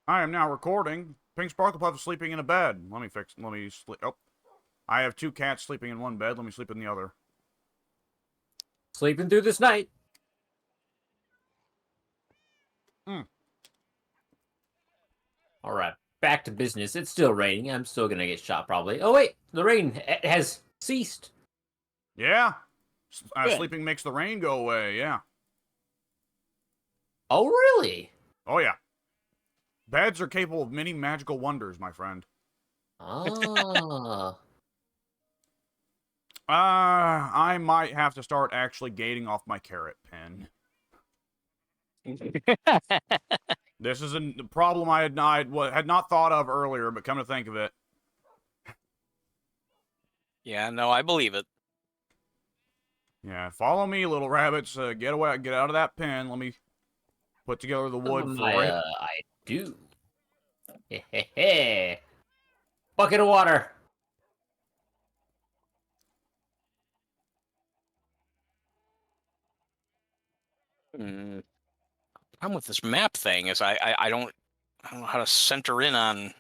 I am now recording. Pink Sparklepuff is sleeping in a bed. Let me sleep. Oh, I have two cats sleeping in one bed. Let me sleep in the other. Sleeping through this night. Hmm. All right, back to business. It's still raining. I'm still gonna get shot probably. Oh wait, the rain has ceased. Yeah. Good. Sleeping makes the rain go away. Yeah. Oh really? Oh, yeah. Beds are capable of many magical wonders, my friend. Ah. I might have to start actually gating off my carrot pen. This is a problem I had not thought of earlier, but come to think of it. Yeah, no, I believe it. Yeah, follow me, little rabbits. Get away, get out of that pen. Let me put together the wood for it. I do. Bucket of water. Mm. Problem with this map thing is I don't know how to center in on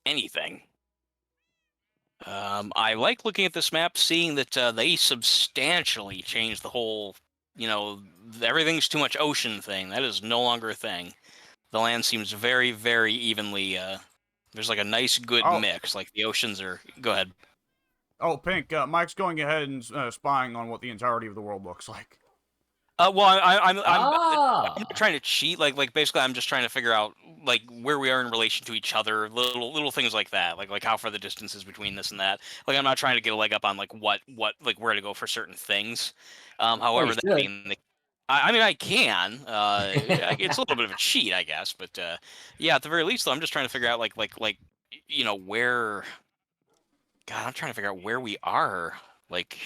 anything. I like looking at this map, seeing that they substantially changed the whole, everything's too much ocean thing. That is no longer a thing. The land seems very, very evenly. There's like a nice, good mix. Like the oceans are. Go ahead. Oh, Pink, Mike's going ahead and spying on what the entirety of the world looks like. Well, I'm not trying to cheat. Like basically, I'm just trying to figure out like where we are in relation to each other, little things like that, like how far the distance is between this and that. Like I'm not trying to get a leg up on like what like where to go for certain things. However, that being I mean, I can. It's a little bit of a cheat, I guess, but yeah, at the very least, though, I'm just trying to figure out like where. God, I'm trying to figure out where we are, like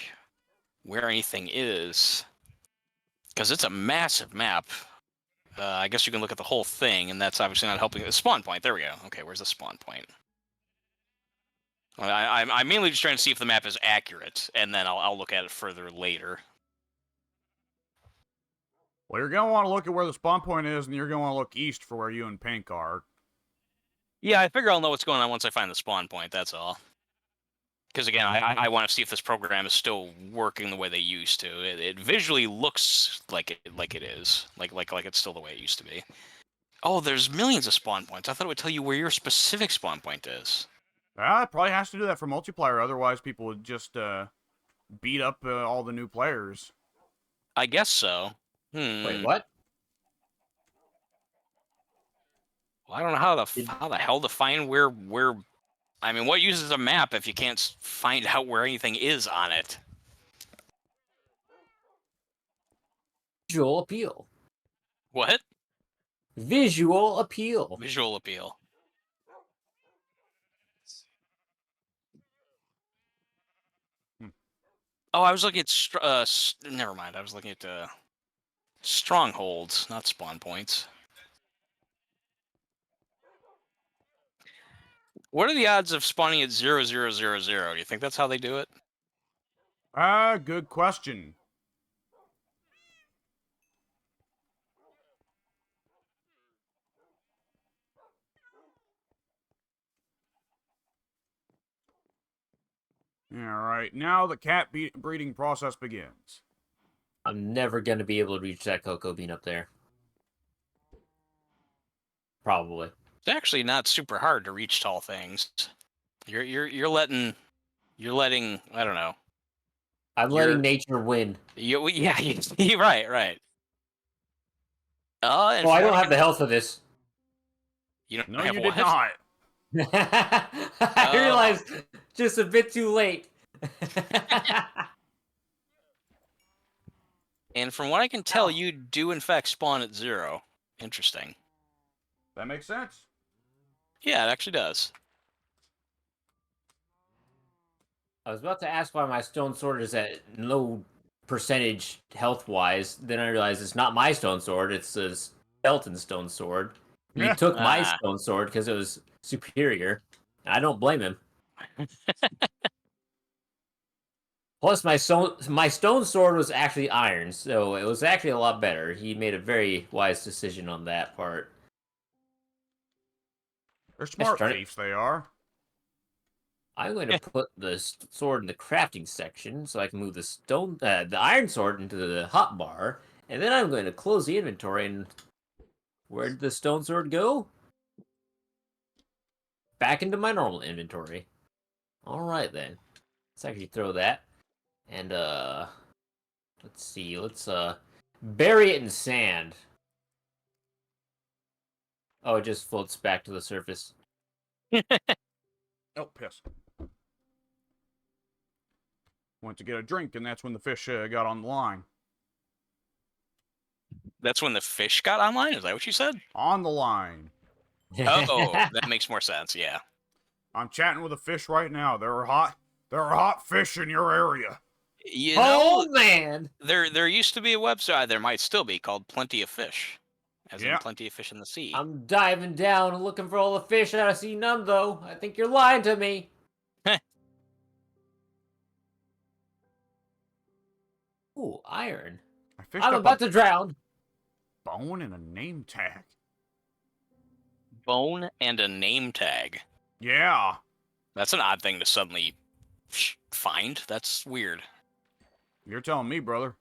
where anything is. Because it's a massive map. I guess you can look at the whole thing, and that's obviously not helping. The spawn point. There we go. Okay, where's the spawn point? Well, I'm mainly just trying to see if the map is accurate, and then I'll look at it further later. Well, you're going to want to look at where the spawn point is, and you're going to want to look east for where you and Pink are. Yeah, I figure I'll know what's going on once I find the spawn point, that's all. Because again, I want to see if this program is still working the way they used to. It visually looks like it is, like it's still the way it used to be. Oh, there's millions of spawn points. I thought it would tell you where your specific spawn point is. It probably has to do that for multiplayer. Otherwise, people would just beat up all the new players. I guess so. Wait, what? Well, I don't know how the hell to find where. I mean, what use is a map if you can't find out where anything is on it? Visual appeal. What? Visual appeal. Visual appeal. Oh, I was looking at never mind. I was looking at strongholds, not spawn points. What are the odds of spawning at 0000? Do you think that's how they do it? Good question. Alright, now the cat breeding process begins. I'm never gonna be able to reach that cocoa bean up there. Probably. It's actually not super hard to reach tall things. You're letting I don't know. I'm letting nature win. You're right. I don't have the health for this. You don't No, have you what? did not. I realized just a bit too late. And from what I can tell, you do in fact spawn at 0. Interesting. That makes sense. Yeah, it actually does. I was about to ask why my stone sword is at low percentage health-wise. Then I realized it's not my stone sword. It's a skeleton stone sword. He took my stone sword because it was superior. I don't blame him. Plus, my stone sword was actually iron, so it was actually a lot better. He made a very wise decision on that part. They're smart darn it. thieves, they are. I'm going to put the sword in the crafting section so I can move the iron sword into the hotbar, and then I'm going to close the inventory. And where did the stone sword go? Back into my normal inventory. All right then. Let's actually throw that, and let's see. Let's bury it in sand. Oh, it just floats back to the surface. Oh, piss. Went to get a drink, and that's when the fish got on the line. That's when the fish got online? Is that what you said? On the line. Oh, that makes more sense, yeah. I'm chatting with a fish right now. There are hot fish in your area. You Oh know, man! there used to be a website, there might still be, called Plenty of Fish. As Yeah. in Plenty of Fish in the Sea. I'm diving down and looking for all the fish, and I see none though. I think you're lying to me. Ooh, iron. I fished I'm up about a to drown. bone and a name tag. Bone and a name tag. Yeah. That's an odd thing to suddenly find. That's weird. You're telling me, brother.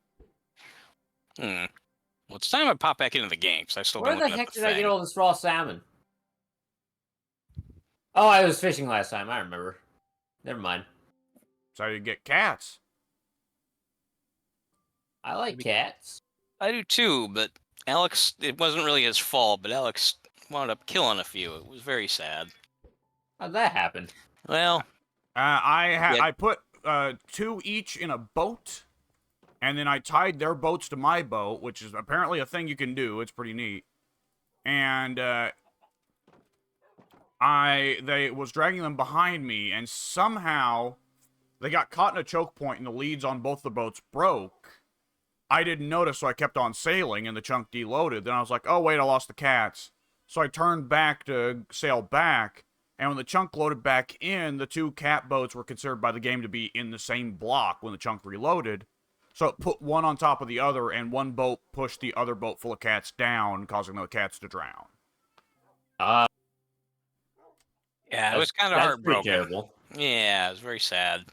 Well, it's time I pop back into the game, because I still Where been the looking heck at the did I thing. get all this raw salmon? Oh, I was fishing last time. I remember. Never mind. That's how you get cats. I like cats. I do too, but Alex, it wasn't really his fault, but Alex wound up killing a few. It was very sad. How'd that happen? Well, I put 2 each in a boat, and then I tied their boats to my boat, which is apparently a thing you can do. It's pretty neat. And they was dragging them behind me, and somehow they got caught in a choke point, and the leads on both the boats broke. I didn't notice, so I kept on sailing, and the chunk deloaded. Then I was like, oh, wait, I lost the cats. So I turned back to sail back, and when the chunk loaded back in, the 2 cat boats were considered by the game to be in the same block when the chunk reloaded. So it put one on top of the other, and one boat pushed the other boat full of cats down, causing the cats to drown. yeah, it was kind of That's pretty heartbroken. terrible. Yeah, it was very sad.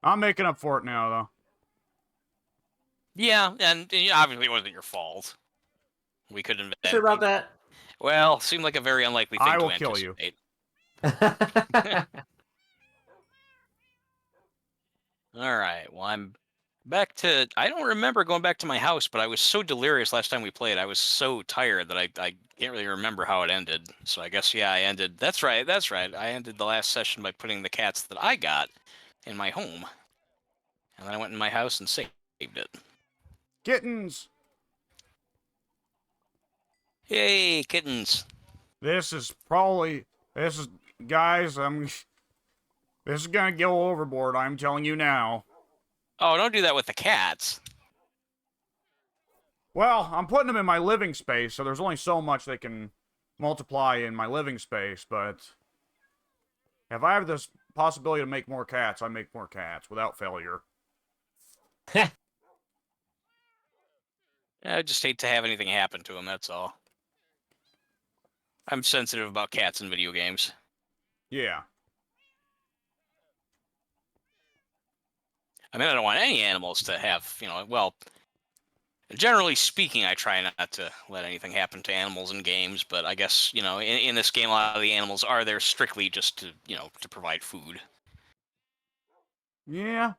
I'm making up for it now, though. Yeah, and obviously it wasn't your fault. We could invent. Sure about that? Well, seemed like a very unlikely thing I to will kill you. anticipate. All right. Well, I'm back to. I don't remember going back to my house, but I was so delirious last time we played. I was so tired that I can't really remember how it ended. So I guess yeah, I ended. That's right. That's right. I ended the last session by putting the cats that I got in my home, and then I went in my house and saved it. Kittens! Yay, kittens! Guys, this is gonna go overboard, I'm telling you now. Oh, don't do that with the cats. Well, I'm putting them in my living space, so there's only so much they can multiply in my living space, but if I have this possibility to make more cats, I make more cats without failure. I just hate to have anything happen to them, that's all. I'm sensitive about cats in video games. Yeah. I mean, I don't want any animals to have, well, generally speaking, I try not to let anything happen to animals in games, but I guess, in this game, a lot of the animals are there strictly just to, to provide food. Yeah.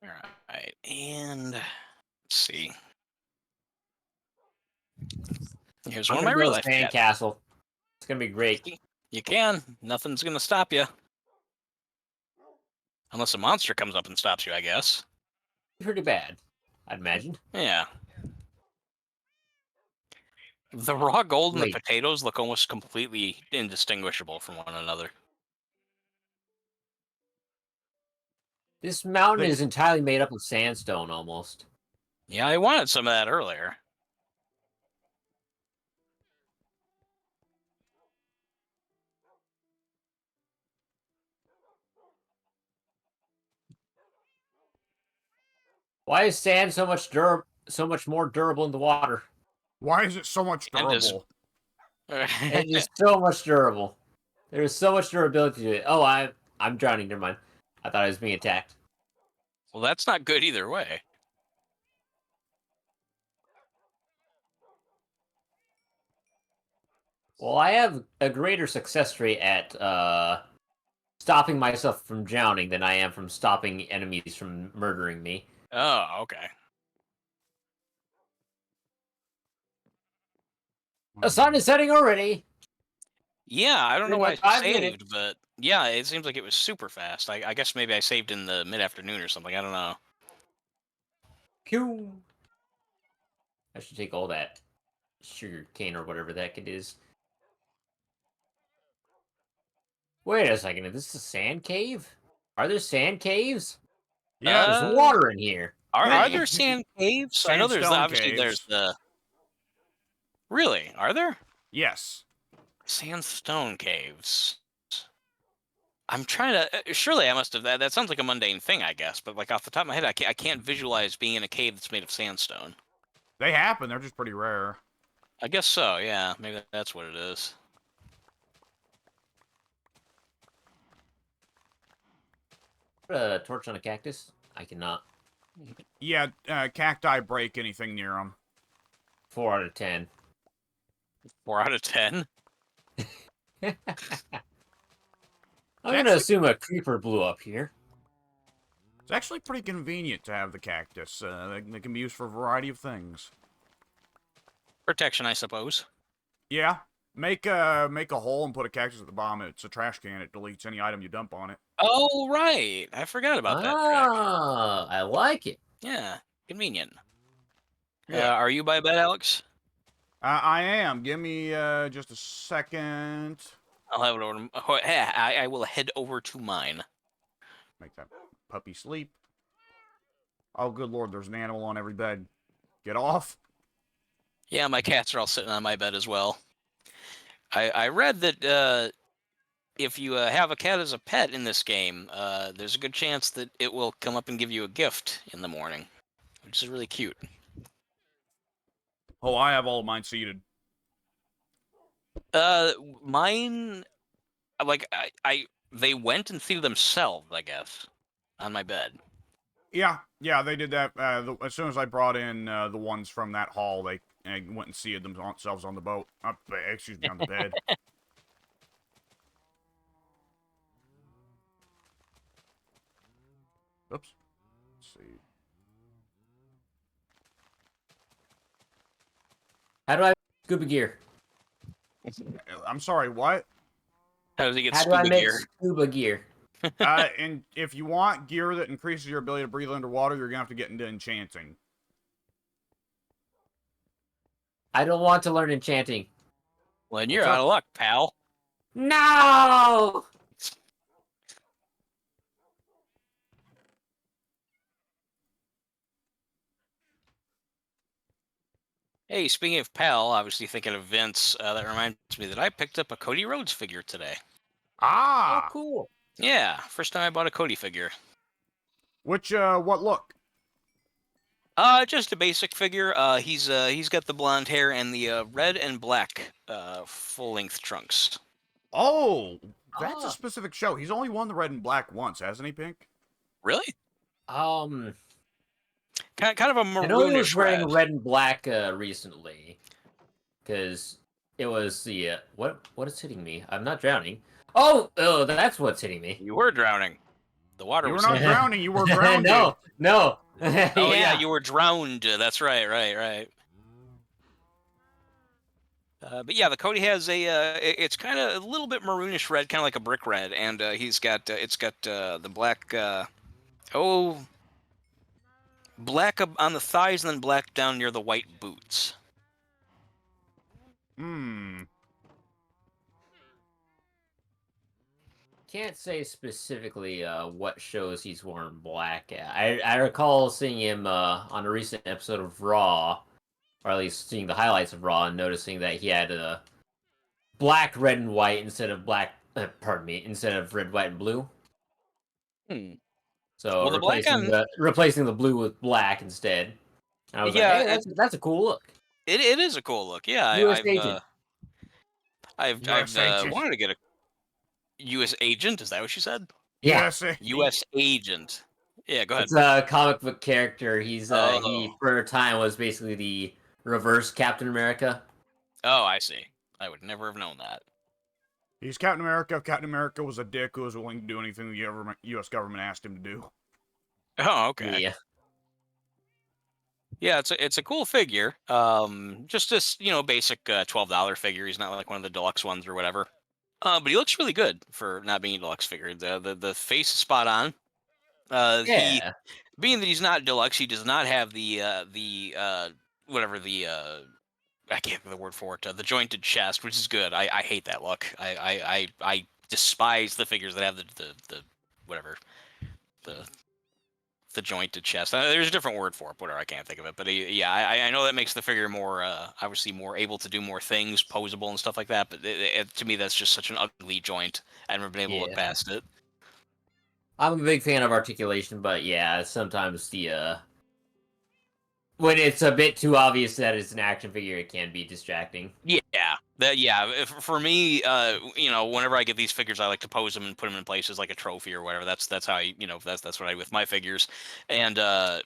All right, and let's see. Here's one of my real life cats. Castle. It's gonna be great. You can. Nothing's gonna stop you. Unless a monster comes up and stops you, I guess. Pretty bad, I'd imagine. Yeah. The raw gold and the Wait. potatoes look almost completely indistinguishable from one another. This mountain is entirely made up of sandstone, almost. Yeah, I wanted some of that earlier. Why is sand so much more durable in the water? Why is it so much And is- durable? It is so much durable. There is so much durability to it. Oh, I'm drowning. Never mind. I thought I was being attacked. Well, that's not good either way. Well, I have a greater success rate at stopping myself from drowning than I am from stopping enemies from murdering me. Oh, okay. The sun is setting already. Yeah, I don't know In why like I 5 minutes. saved, but yeah, it seems like it was super fast. I guess maybe I saved in the mid-afternoon or something. I don't know. Pew. I should take all that sugar cane or whatever the heck it is. Wait a second, is this a sand cave? Are there sand caves? Yeah, There's water in here. Are there sand caves? I know there's Sandstone obviously there's caves. the. Really? Are there yes. sandstone caves? I'm trying to. Surely I must have. That sounds like a mundane thing, I guess. But like off the top of my head, I can't visualize being in a cave that's made of sandstone. They happen. They're just pretty rare. I guess so. Yeah, maybe that's what it is. Put a torch on a cactus? I cannot. Yeah, cacti break anything near them. 4 out of 10. 4 out of 10. I'm gonna assume a creeper blew up here. It's actually pretty convenient to have the cactus. They can be used for a variety of things. Protection, I suppose. Yeah, make a hole and put a cactus at the bottom. It's a trash can. It deletes any item you dump on it. Oh right, I forgot about that track. I like it. Yeah, convenient. Yeah. Are you by bed, Alex? I am. Give me just a second. I'll have it over. Oh, yeah, I will head over to mine. Make that puppy sleep. Oh, good lord, there's an animal on every bed. Get off. Yeah, my cats are all sitting on my bed as well. I read that if you have a cat as a pet in this game, there's a good chance that it will come up and give you a gift in the morning, which is really cute. Oh, I have all of mine seated. Mine, like they went and seated themselves, I guess, on my bed. Yeah, they did that. As soon as I brought in the ones from that hall, they went and seated themselves on the boat. Excuse me, on the bed. Oops. Let's see. How do I scuba gear? I'm sorry, what? How does he get How do I scuba make gear? scuba gear? And if you want gear that increases your ability to breathe underwater, you're gonna have to get into enchanting. I don't want to learn enchanting. Well, then you're out of luck, pal. No! Hey, speaking of pal, obviously thinking of Vince, that reminds me that I picked up a Cody Rhodes figure today. Ah! Oh, cool. Yeah, first time I bought a Cody figure. Which, what look? Just a basic figure. He's got the blonde hair and the red and black full-length trunks. Oh! That's Ah. a specific show. He's only won the red and black once, hasn't he, Pink? Really? I Kind of a maroonish know he was wearing red. red and black recently, because it was the what is hitting me? I'm not drowning. Oh, that's what's hitting me. You were drowning. The water You were was. not drowning, you were grounded. No. Oh yeah, you were drowned. That's right. But yeah, the Cody has it's kind of a little bit maroonish red, kind of like a brick red, and it's got the black, black on the thighs and then black down near the white boots. Can't say specifically what shows he's worn black at. I recall seeing him on a recent episode of Raw, or at least seeing the highlights of Raw and noticing that he had black, red, and white instead of black. Pardon me, instead of red, white, and blue. So Well, the black replacing the blue with black instead. And I was Yeah, like, hey, that's a cool look. it is a cool look. Yeah, U.S. agent. I've US agent. wanted to get a U.S. agent. Is that what you said? Yeah, USA. U.S. agent. Yeah, go ahead. it's a comic book character. He Oh. for a time was basically the reverse Captain America. Oh, I see. I would never have known that. He's Captain America. If Captain America was a dick who was willing to do anything the U.S. government asked him to do. Oh, okay. Yeah. Yeah, it's a cool figure. Just this, basic $12 figure. He's not like one of the deluxe ones or whatever. But he looks really good for not being a deluxe figure. The face is spot on. He Yeah. being that he's not deluxe, he does not have the whatever the I can't think of the word for it. The jointed chest, which is good. I hate that look. I despise the figures that have the whatever the jointed chest. There's a different word for it, whatever, I can't think of it. But yeah, I know that makes the figure more, obviously more able to do more things, posable and stuff like that. But to me, that's just such an ugly joint. I've never been able to look past it. I'm a big fan of articulation, but yeah, sometimes the when it's a bit too obvious that it's an action figure, it can be distracting. Yeah. For me, whenever I get these figures, I like to pose them and put them in places like a trophy or whatever. That's how that's what I do with my figures. And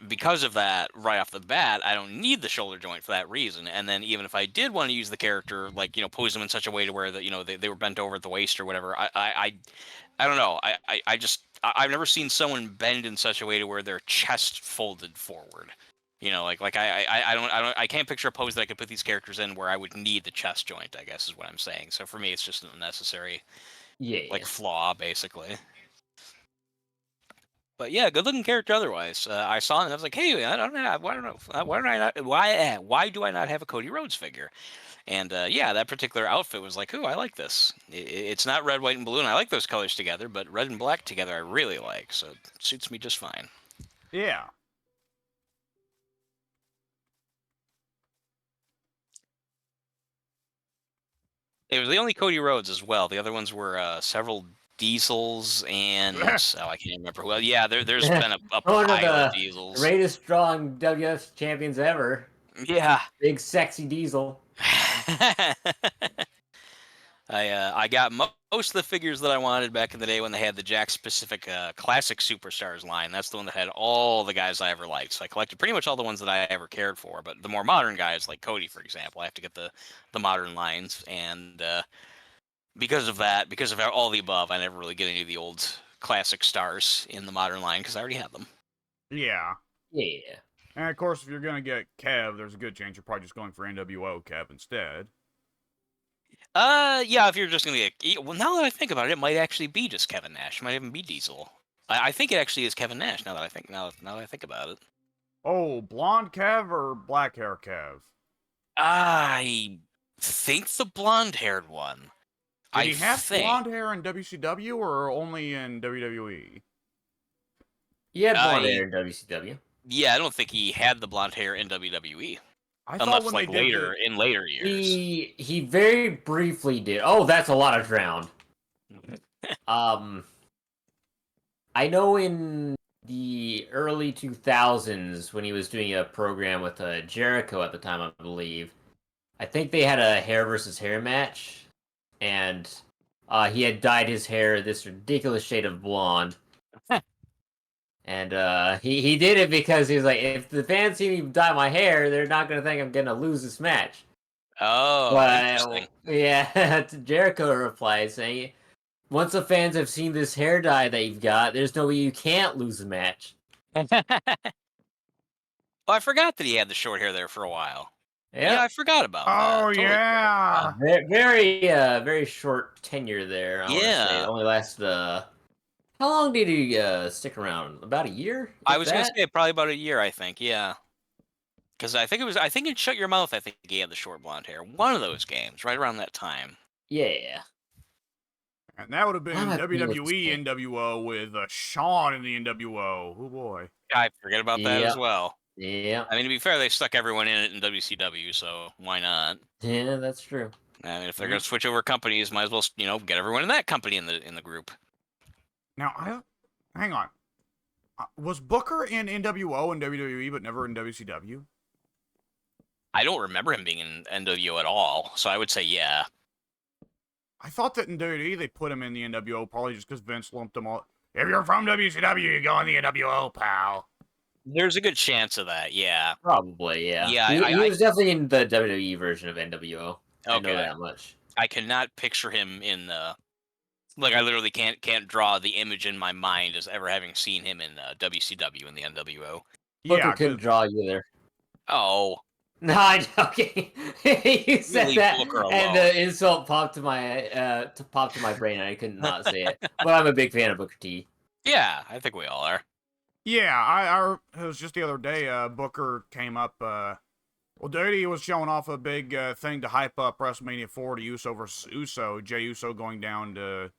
because of that, right off the bat, I don't need the shoulder joint for that reason. And then even if I did want to use the character, like pose them in such a way to where that they were bent over at the waist or whatever, I don't know. I've never seen someone bend in such a way to where their chest folded forward. I can't picture a pose that I could put these characters in where I would need the chest joint, I guess is what I'm saying. So for me, it's just an unnecessary, flaw, basically. But yeah, good looking character otherwise. I saw it and I was like, hey, I don't know, why do I not have a Cody Rhodes figure? And that particular outfit was like, ooh, I like this. It's not red, white, and blue, and I like those colors together, but red and black together I really like, so it suits me just fine. Yeah. It was the only Cody Rhodes as well. The other ones were several Diesels and I can't remember. Well, yeah, there's been a One pile of of the Diesels. greatest strong WF champions ever. Yeah. Big sexy Diesel. I got most of the figures that I wanted back in the day when they had the Jakks Pacific Classic Superstars line. That's the one that had all the guys I ever liked. So I collected pretty much all the ones that I ever cared for. But the more modern guys, like Cody, for example, I have to get the modern lines. And because of that, because of all the above, I never really get any of the old classic stars in the modern line because I already have them. Yeah. Yeah. And of course, if you're going to get Kev, there's a good chance you're probably just going for NWO Kev instead. Yeah, if you're just gonna get, well, now that I think about it, it might actually be just Kevin Nash. It might even be Diesel. I think it actually is Kevin Nash. Now that I think about it. Oh, blonde Kev or black hair Kev? I think the blonde-haired one. Did he have blonde hair in WCW or only in WWE? He had blonde hair in WCW. Yeah, I don't think he had the blonde hair in WWE. Unless when in later years. He very briefly did. Oh, that's a lot of drowned. I know in the early 2000s when he was doing a program with Jericho at the time, I believe. I think they had a hair versus hair match, and he had dyed his hair this ridiculous shade of blonde. And he did it because he was like, if the fans see me dye my hair, they're not going to think I'm going to lose this match. Oh, interesting. Yeah, Jericho replied saying, once the fans have seen this hair dye that you've got, there's no way you can't lose the match. Well, I forgot that he had the short hair there for a while. Yep. Yeah, I forgot about that. Oh, totally yeah. Very short tenure there. Yeah. It only lasted, how long did he stick around? About a year? I was going to say probably about a year, I think, yeah. Because I think in Shut Your Mouth, I think he had the short blonde hair. One of those games, right around that time. Yeah. And that would have been WWE NWO with Shawn in the NWO. Oh, boy. I forget about that as well. Yeah. I mean, to be fair, they stuck everyone in it in WCW, so why not? Yeah, that's true. I mean, if they're going to switch over companies, might as well, get everyone in that company in the group. Now, hang on. Was Booker in NWO and WWE, but never in WCW? I don't remember him being in NWO at all, so I would say yeah. I thought that in WWE they put him in the NWO probably just because Vince lumped them all. If you're from WCW, you go in the NWO, pal. There's a good chance of that, yeah. Probably, yeah. Yeah, He was definitely in the WWE version of NWO. I know Okay. that much. I cannot picture him in the like. I literally can't draw the image in my mind as ever having seen him in WCW in the NWO. Booker Yeah, couldn't draw either. Oh, No, I'm joking. You said leave that, Booker and alone. the insult popped to my brain, and I could not say it. But I'm a big fan of Booker T. yeah, I think we all are. yeah. It was just the other day. Booker came up. Well, Dirty was showing off a big thing to hype up WrestleMania 4 to Uso versus Uso. Jey Uso going down to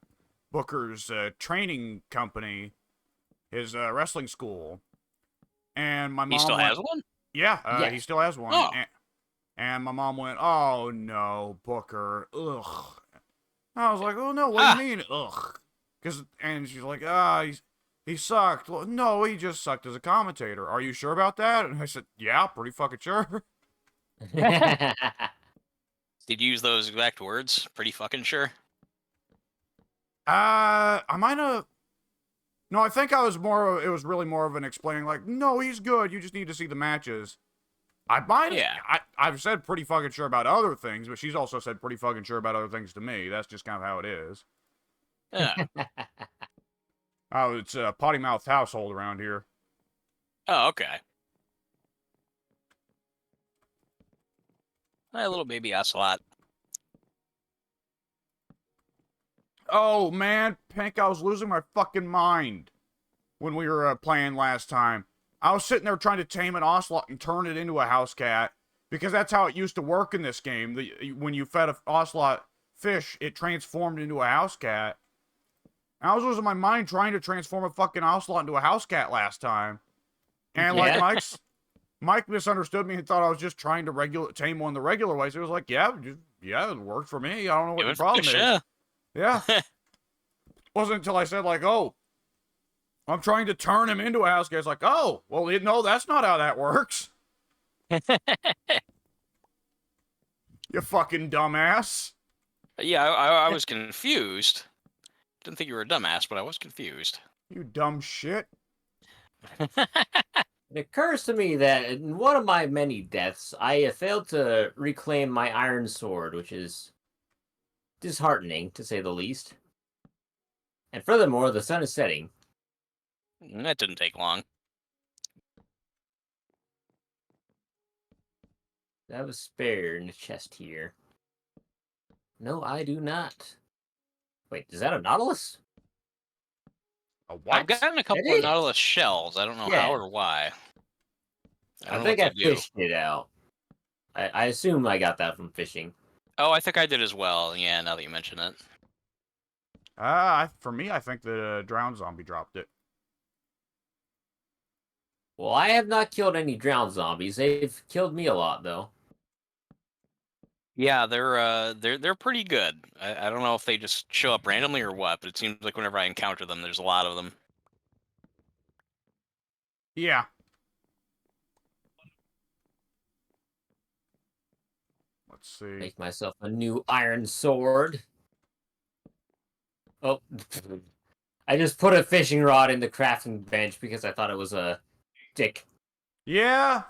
Booker's training company, his wrestling school, and my mom. He still went, has one? Yeah, Yeah. he still has one. Oh. And my mom went, "Oh no, Booker, ugh." I was like, "Oh no, what do you mean, ugh?" And she's like, he sucked. Well, no, he just sucked as a commentator. Are you sure about that? And I said, "Yeah, pretty fucking sure." Did you use those exact words? Pretty fucking sure. I might have. No, I think I was more. It was really more of an explaining, like, "No, he's good. You just need to see the matches." I might. Yeah. I've said pretty fucking sure about other things, but she's also said pretty fucking sure about other things to me. That's just kind of how it is. Yeah. Oh, it's a potty mouthed household around here. Oh, okay. A little baby ocelot. Oh man, Pink, I was losing my fucking mind when we were playing last time. I was sitting there trying to tame an ocelot and turn it into a house cat because that's how it used to work in this game. When you fed an ocelot fish, it transformed into a house cat. And I was losing my mind trying to transform a fucking ocelot into a house cat last time. And like Yeah. Mike misunderstood me and thought I was just trying to tame one the regular way. So he was like, yeah, it worked for me. I don't know what your problem is. Yeah. Wasn't until I said, like, oh, I'm trying to turn him into a house cat. It's like, oh, well, no, that's not how that works. You fucking dumbass. Yeah, I was confused. Didn't think you were a dumbass, but I was confused. You dumb shit. It occurs to me that in one of my many deaths, I failed to reclaim my iron sword, which is disheartening, to say the least. And furthermore, the sun is setting. That didn't take long. I have a spare in the chest here. No, I do not. Wait, is that a Nautilus? A what? I've gotten a couple It is. of Nautilus shells. I don't know Yeah. how or why. I don't know think I what they do. fished it out. I assume I got that from fishing. Oh, I think I did as well. Yeah, now that you mention it. For me, I think the drowned zombie dropped it. Well, I have not killed any drowned zombies. They've killed me a lot, though. Yeah, they're pretty good. I don't know if they just show up randomly or what, but it seems like whenever I encounter them, there's a lot of them. Yeah. Let's see. Make myself a new iron sword. Oh, I just put a fishing rod in the crafting bench because I thought it was a stick. Yeah.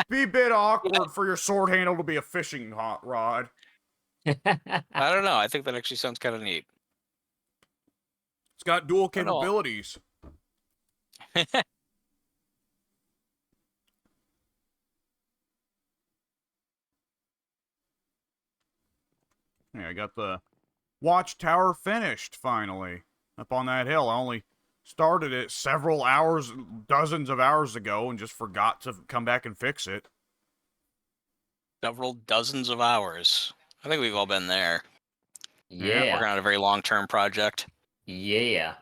Be a bit awkward for your sword handle to be a fishing rod. I don't know. I think that actually sounds kind of neat. It's got dual I don't know. capabilities. Yeah, I got the watchtower finished finally up on that hill. I only started it several hours, dozens of hours ago, and just forgot to come back and fix it. Several dozens of hours. I think we've all been there. Yeah. Working on a very long-term project. Yeah.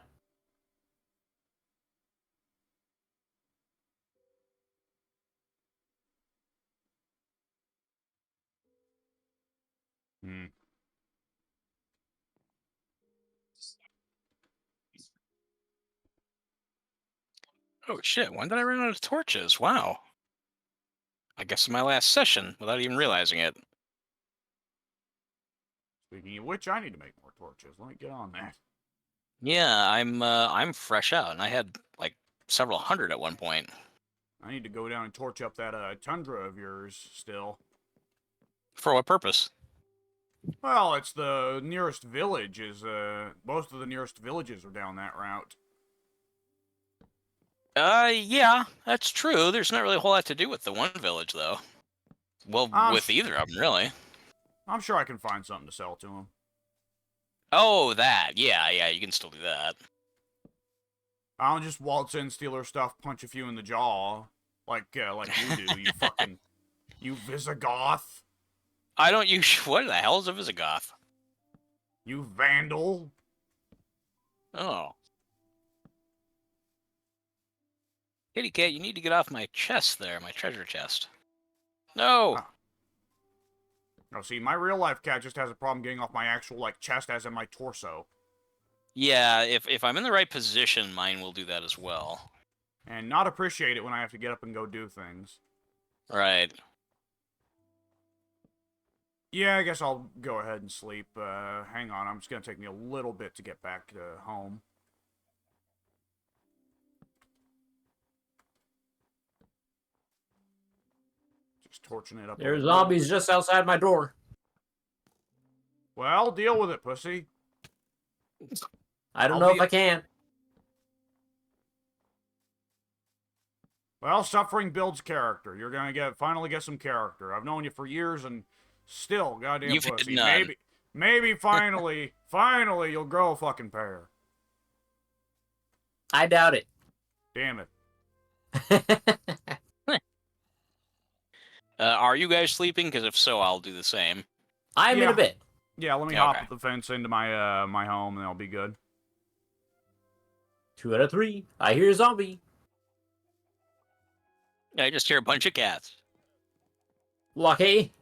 Hmm. Oh shit! When did I run out of torches? Wow. I guess in my last session, without even realizing it. Speaking of which, I need to make more torches. Let me get on that. Yeah, I'm fresh out, and I had like several hundred at one point. I need to go down and torch up that tundra of yours still. For what purpose? Well, it's the nearest village. Most of the nearest villages are down that route. Yeah, that's true. There's not really a whole lot to do with the one village, though. Well, with either of them, really. I'm sure I can find something to sell to them. Oh, that. Yeah, you can still do that. I'll just waltz in, steal her stuff, punch a few in the jaw, like you do. You fucking, you Visigoth. I don't use. What the hell is a Visigoth? You vandal. Oh. Kitty cat, you need to get off my chest there, my treasure chest. No! Oh, see, my real life cat just has a problem getting off my actual, chest as in my torso. Yeah, if I'm in the right position, mine will do that as well. And not appreciate it when I have to get up and go do things. Right. Yeah, I guess I'll go ahead and sleep. Hang on, it's gonna take me a little bit to get back to home. Just torching it up. There's zombies just outside my door. Well, deal with it, pussy. I don't know if I can. Well, suffering builds character. You're gonna finally get some character. I've known you for years, and still, goddamn You've pussy. had none. Maybe finally, finally, you'll grow a fucking pair. I doubt it. Damn it. Are you guys sleeping? Because if so, I'll do the same. I'm in a bit. Yeah, let me hop up the fence into my my home, and I'll be good. 2 out of 3. I hear a zombie. I just hear a bunch of cats. Lucky.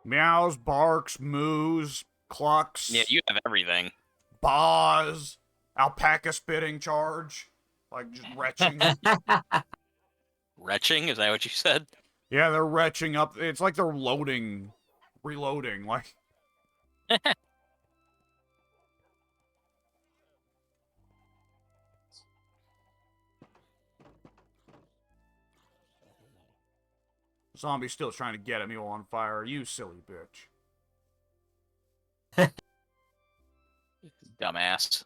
Meows, barks, moos, clucks. Yeah, you have everything. Baws, alpaca spitting charge, just retching. Retching? Is that what you said? Yeah, they're retching up. It's like they're reloading, like. Zombie's still trying to get at me while on fire. You silly bitch. Dumbass.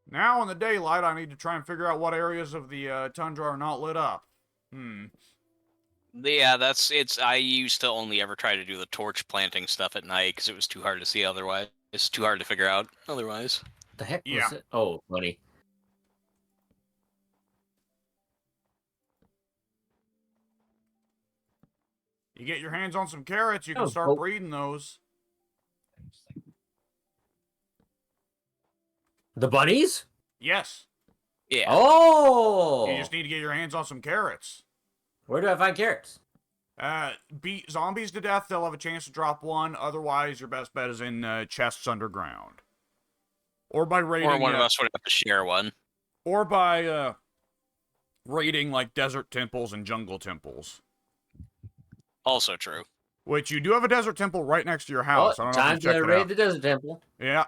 Now in the daylight, I need to try and figure out what areas of the tundra are not lit up. Yeah, I used to only ever try to do the torch planting stuff at night because it was too hard to see otherwise. It's too hard to figure out otherwise. The heck was it? Oh, buddy. You get your hands on some carrots, you can start breeding those. The bunnies? Yes. Yeah. Oh! You just need to get your hands on some carrots. Where do I find carrots? Beat zombies to death, they'll have a chance to drop one. Otherwise, your best bet is in chests underground. Or by raiding... Or one of us would have to share one. Or by raiding, desert temples and jungle temples. Also true. Which, you do have a desert temple right next to your house. Oh, I don't know time if you checked to it raid out. the desert temple. Yeah.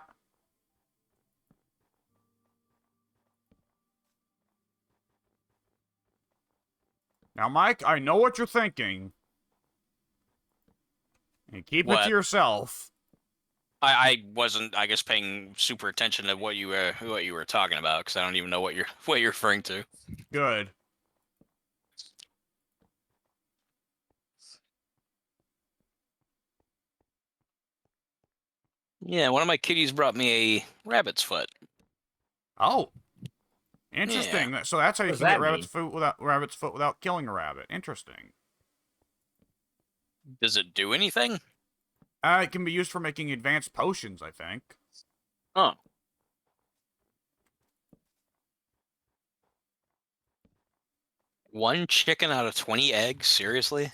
Now, Mike, I know what you're thinking. And keep it to yourself. I wasn't, I guess, paying super attention to what you were talking about because I don't even know what you're referring to. Good. Yeah, one of my kitties brought me a rabbit's foot. Oh. Interesting. Yeah. So that's how you What can does get that rabbit's foot without killing a rabbit. Interesting. Does it do anything? It can be used for making advanced potions, I think. Oh. One chicken out of 20 eggs? Seriously?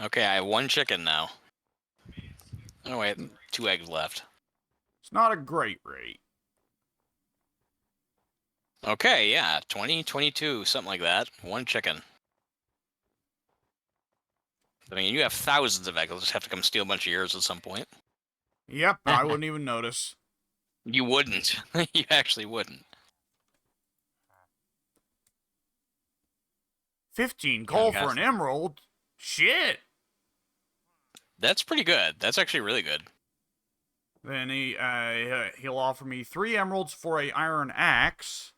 Okay, I have one chicken now. Oh, wait. 2 eggs left. It's not a great rate. Okay, yeah. 20, 22, something like that. One chicken. I mean, you have thousands of eggs. I'll just have to come steal a bunch of yours at some point. Yep, I wouldn't even notice. You wouldn't. You actually wouldn't. 15 coal Yeah, for an emerald? Shit! That's pretty good. That's actually really good. Then he'll offer me 3 emeralds for a iron axe,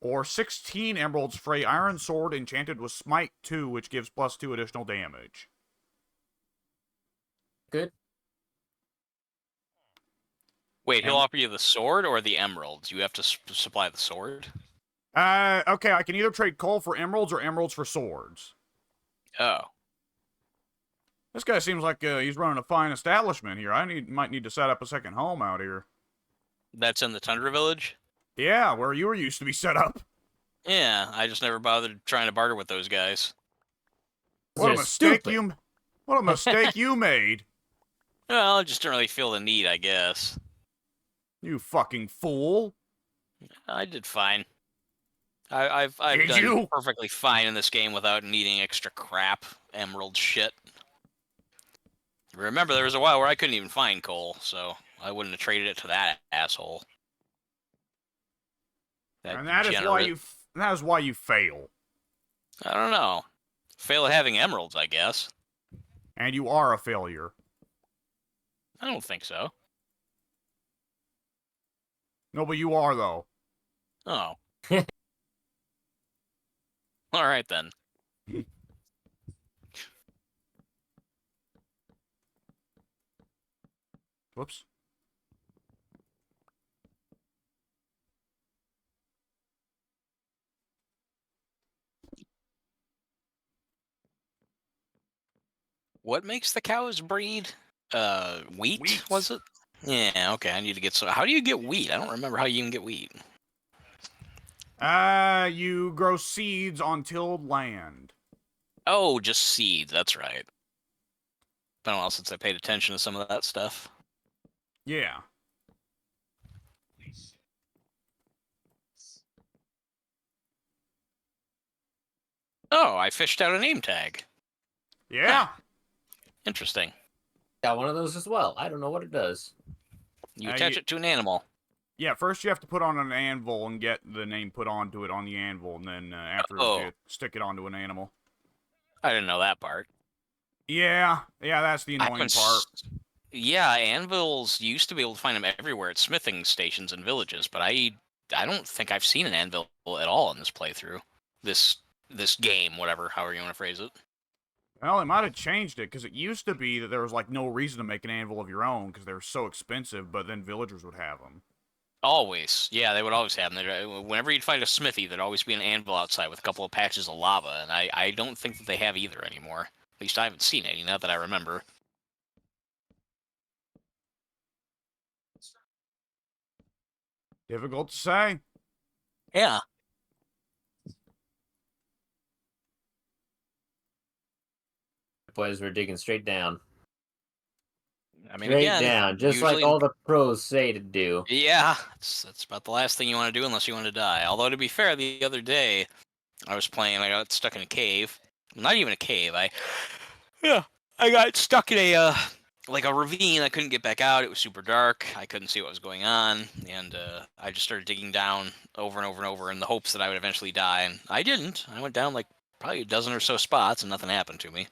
or 16 emeralds for a iron sword enchanted with Smite 2, which gives +2 additional damage. Good. Wait, he'll offer you the sword or the emeralds? You have to supply the sword? Okay, I can either trade coal for emeralds or emeralds for swords. Oh. This guy seems like he's running a fine establishment here. Might need to set up a second home out here. That's in the Tundra Village? Yeah, where you were used to be set up. Yeah, I just never bothered trying to barter with those guys. What a They're mistake stupid. What a mistake you made. Well, I just didn't really feel the need, I guess. You fucking fool. I did fine. I've Did done you? perfectly fine in this game without needing extra crap, emerald shit. Remember, there was a while where I couldn't even find coal, so I wouldn't have traded it to that asshole. And that is why you fail. I don't know. Fail at having emeralds, I guess. And you are a failure. I don't think so. No, but you are, though. Oh. All right, then. Whoops. What makes the cows breed? Wheat, Wheat. was it? Yeah, okay, I need to get some. How do you get wheat? I don't remember how you can get wheat. You grow seeds on tilled land. Oh, just seeds, that's right. Been a while since I paid attention to some of that stuff. Yeah. Oh, I fished out a name tag. Yeah. Interesting. Got one of those as well. I don't know what it does. You attach it to an animal. Yeah, first you have to put on an anvil and get the name put onto it on the anvil, and then after you stick it onto an animal. I didn't know that part. Yeah, that's the annoying part. Yeah, anvils, you used to be able to find them everywhere at smithing stations and villages, but I don't think I've seen an anvil at all in this playthrough. This game, whatever, however you want to phrase it. Well, they might have changed it, because it used to be that there was, like, no reason to make an anvil of your own, because they were so expensive, but then villagers would have them. Always. Yeah, they would always have them. Whenever you'd find a smithy, there'd always be an anvil outside with a couple of patches of lava, and I don't think that they have either anymore. At least I haven't seen any, not that I remember. Difficult to say. Yeah. Boys, we're digging straight down. I mean, Straight again, down, just like all the pros say to do. Yeah, that's about the last thing you want to do unless you want to die. Although, to be fair, the other day, I was playing, I got stuck in a cave. Not even a cave, I got stuck in a, like a ravine. I couldn't get back out. It was super dark. I couldn't see what was going on. And I just started digging down over and over and over in the hopes that I would eventually die. And I didn't. I went down like probably a dozen or so spots and nothing happened to me.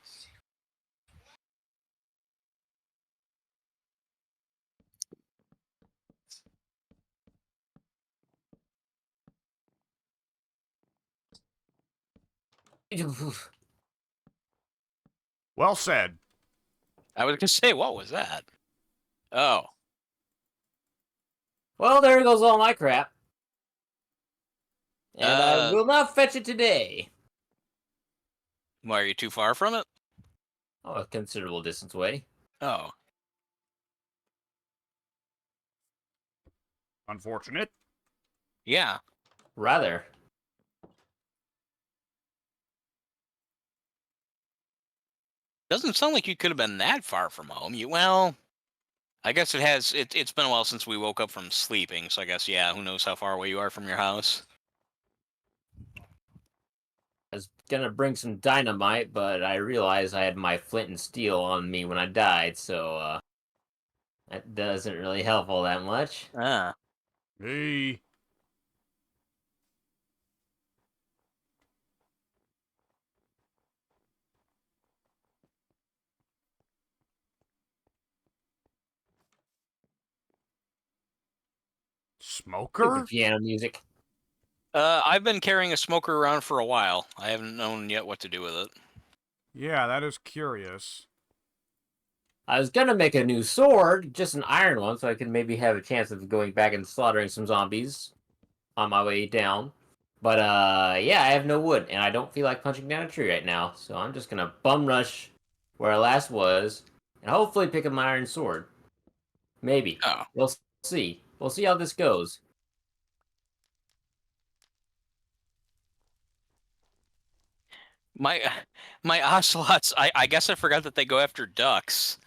Well said. I was going to say, what was that? Oh. Well, there goes all my crap. And I will not fetch it today. Why, are you too far from it? Oh, a considerable distance away. Oh. Unfortunate. Yeah. Rather. Doesn't sound like you could have been that far from home. Well, I guess it has. It's been a while since we woke up from sleeping, so I guess yeah. Who knows how far away you are from your house? I was gonna bring some dynamite, but I realized I had my flint and steel on me when I died, so that doesn't really help all that much. Ah. Hey. Stupid Smoker? piano music. I've been carrying a smoker around for a while. I haven't known yet what to do with it. Yeah, that is curious. I was gonna make a new sword, just an iron one, so I could maybe have a chance of going back and slaughtering some zombies on my way down. But yeah, I have no wood, and I don't feel like punching down a tree right now, so I'm just gonna bum rush where I last was, and hopefully pick up my iron sword. Maybe. Oh. We'll see. We'll see how this goes. My my ocelots. I guess I forgot that they go after ducks.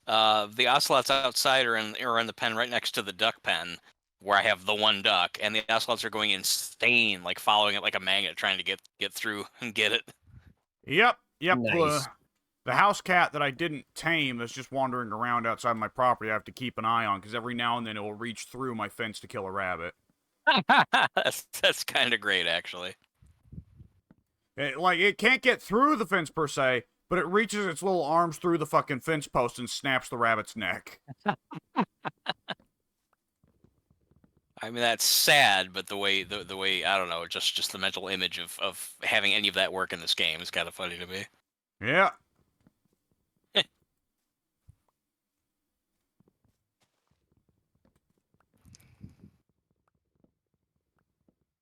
The ocelots outside are in the pen right next to the duck pen, where I have the one duck, and the ocelots are going insane, like following it like a magnet, trying to get through and get it. Yep. Nice. The house cat that I didn't tame that's just wandering around outside my property, I have to keep an eye on because every now and then it will reach through my fence to kill a rabbit. That's kind of great, actually. It can't get through the fence per se, but it reaches its little arms through the fucking fence post and snaps the rabbit's neck. I mean, that's sad, but the way I don't know, just the mental image of having any of that work in this game is kind of funny to me. Yeah.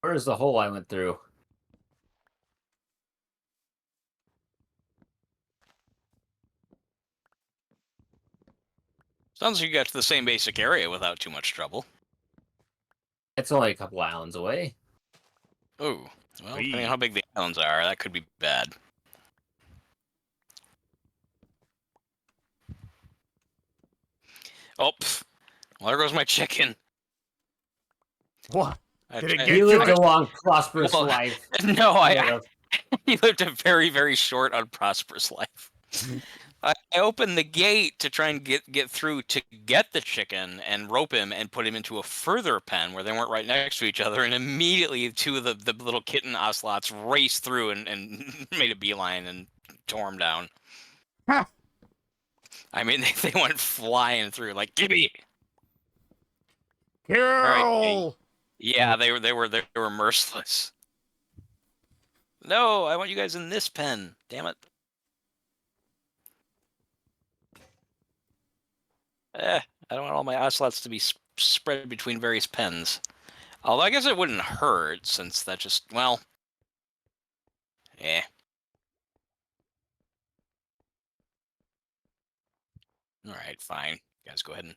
Where's the hole I went through? Sounds like you got to the same basic area without too much trouble. It's only a couple islands away. Ooh, well, depending Wee. on how big the islands are, that could be bad. Oh, well, there goes my chicken. What? I Did it tried- get He lived to a it? long, prosperous Well, life. No, Yeah. he lived a very, very short, unprosperous life. I opened the gate to try and get through to get the chicken and rope him and put him into a further pen where they weren't right next to each other, and immediately two of the little kitten ocelots raced through and made a beeline and tore him down. Ha! I mean, they went flying through like gimme. Kill! right, Yeah, they were merciless. No, I want you guys in this pen. Damn it. I don't want all my ocelots to be spread between various pens. Although I guess it wouldn't hurt, since that just, well, eh. Alright, fine. You guys go ahead and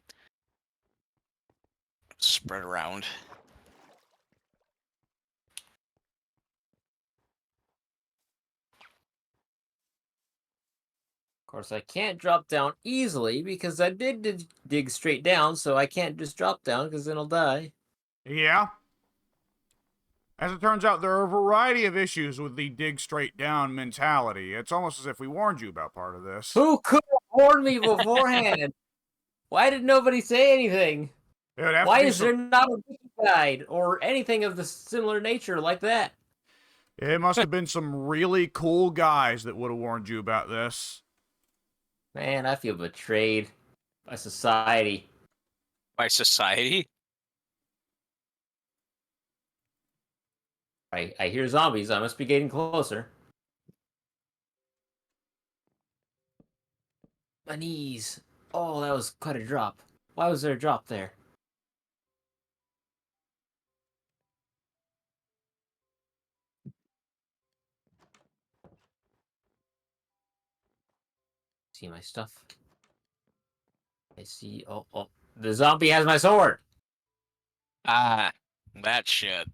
spread around. Of course, I can't drop down easily because I did dig straight down, so I can't just drop down because then I'll die. Yeah. As it turns out, there are a variety of issues with the dig straight down mentality. It's almost as if we warned you about part of this. Who could have warned me beforehand? Why did nobody say anything? It would have Why to be is there not a wiki guide or anything of the similar nature like that? It must have been some really cool guys that would have warned you about this. Man, I feel betrayed by society. By society? I hear zombies. I must be getting closer. My knees. Oh, that was quite a drop. Why was there a drop there? see my stuff. I see. Oh, the zombie has my sword. Ah, that shit.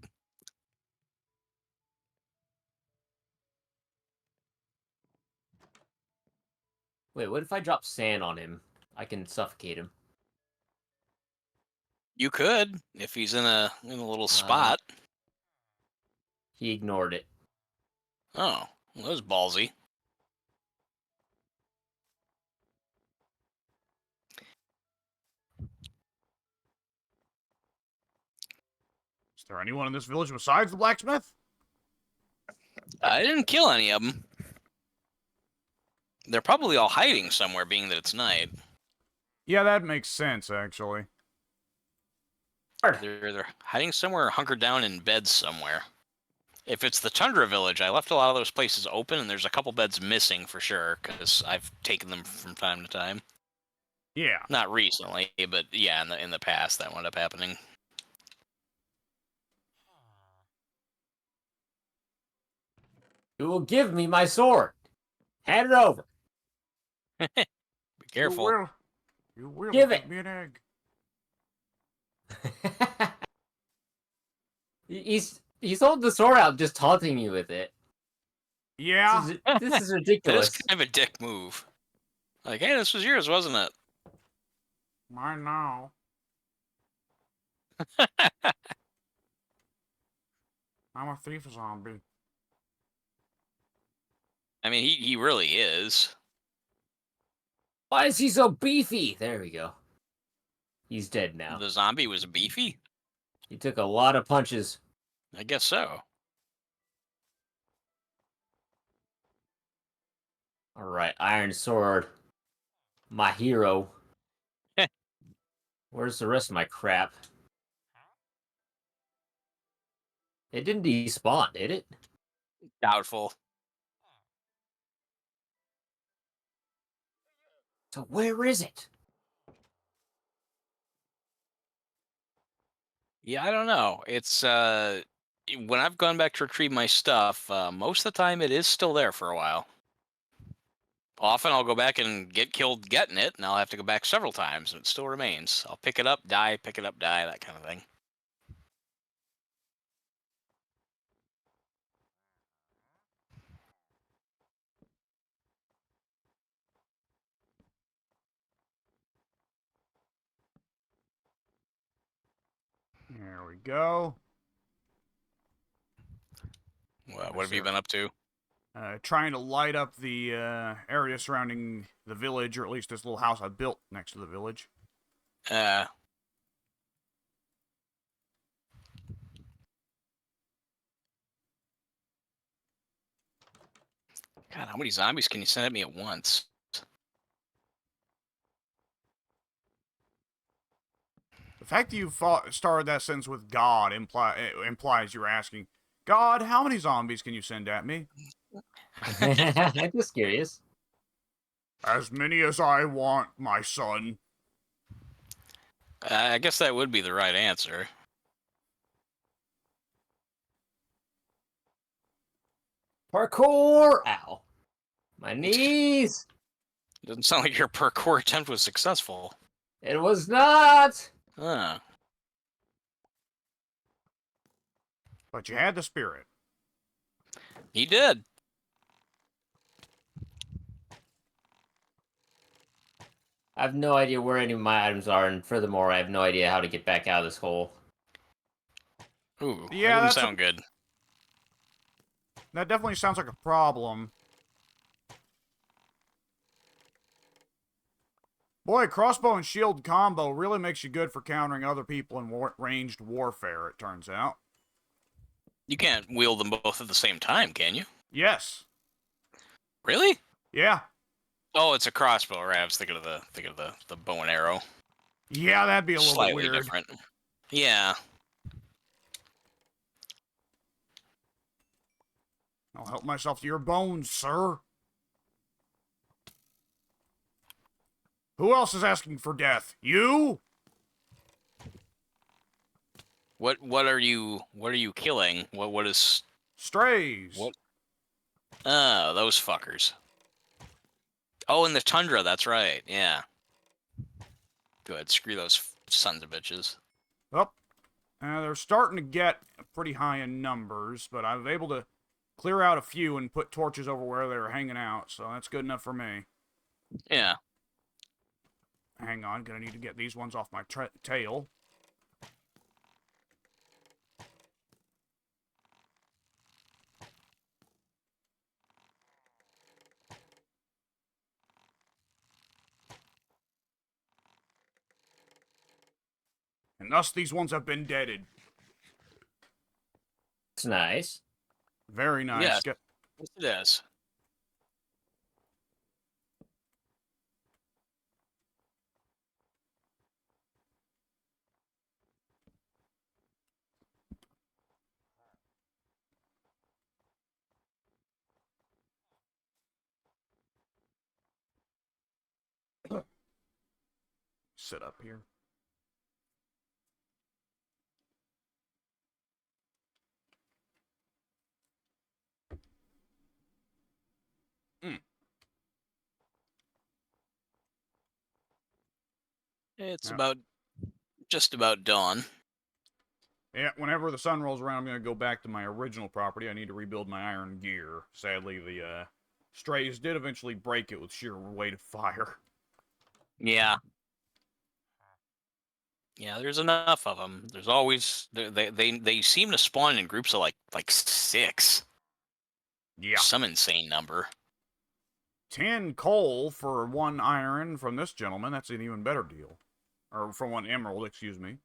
Wait, what if I drop sand on him? I can suffocate him. You could if he's in a little spot. He ignored it. Oh, well, that was ballsy. Is there anyone in this village besides the blacksmith? I didn't kill any of them. They're probably all hiding somewhere, being that it's night. Yeah, that makes sense, actually. They're hiding somewhere or hunkered down in beds somewhere. If it's the Tundra Village, I left a lot of those places open, and there's a couple beds missing for sure, because I've taken them from time to time. Yeah. Not recently, but yeah, in the past that wound up happening. You will give me my sword. Hand it over. Be careful. You will Give it. me an egg. He's holding the sword out, just taunting me with it. Yeah. This is That ridiculous. is kind of a dick move. Like, hey, this was yours, wasn't it? Mine now. I'm a thief zombie. I mean, he really is. Why is he so beefy? There we go. He's dead now. The zombie was beefy? He took a lot of punches. I guess so. Alright, Iron Sword. My hero. Where's the rest of my crap? It didn't despawn, did it? Doubtful. So where is it? Yeah, I don't know. It's when I've gone back to retrieve my stuff, most of the time it is still there for a while. Often I'll go back and get killed getting it, and I'll have to go back several times, and it still remains. I'll pick it up, die, pick it up, die, that kind of thing. There we go. What have you been up to? Trying to light up the area surrounding the village, or at least this little house I built next to the village. God, how many zombies can you send at me at once? The fact that you started that sentence with God implies you're asking, God, how many zombies can you send at me? I'm just curious. As many as I want, my son. I guess that would be the right answer. Parkour! Ow. My knees! Doesn't sound like your parkour attempt was successful. It was not! Huh. But you had the spirit. He did. I have no idea where any of my items are, and furthermore, I have no idea how to get back out of this hole. Ooh, Yeah, that that's doesn't sound good. That definitely sounds like a problem. Boy, crossbow and shield combo really makes you good for countering other people in ranged warfare, it turns out. You can't wield them both at the same time, can you? Yes. Really? Yeah. Oh, it's a crossbow, right? I was thinking of the bow and arrow. Yeah, that'd be a little Slightly bit weird. different. Yeah. I'll help myself to your bones, sir. Who else is asking for death? You? What are you killing? What is Strays. what? Oh, those fuckers. Oh, in the tundra. That's right. Yeah. Good. Screw those sons of bitches. Oh, they're starting to get pretty high in numbers, but I was able to clear out a few and put torches over where they were hanging out, so that's good enough for me. Yeah. Hang on, gonna need to get these ones off my tail. And thus these ones have been deaded. It's nice. Very nice. Yes. Yes, it is. Sit up here. It's Yeah. just about dawn. Yeah, whenever the sun rolls around, I'm going to go back to my original property. I need to rebuild my iron gear. Sadly, the strays did eventually break it with sheer weight of fire. Yeah. Yeah, there's enough of them. There's always they seem to spawn in groups of like 6. Yeah. Some insane number. 10 coal for 1 iron from this gentleman. That's an even better deal. Or for 1 emerald, excuse me.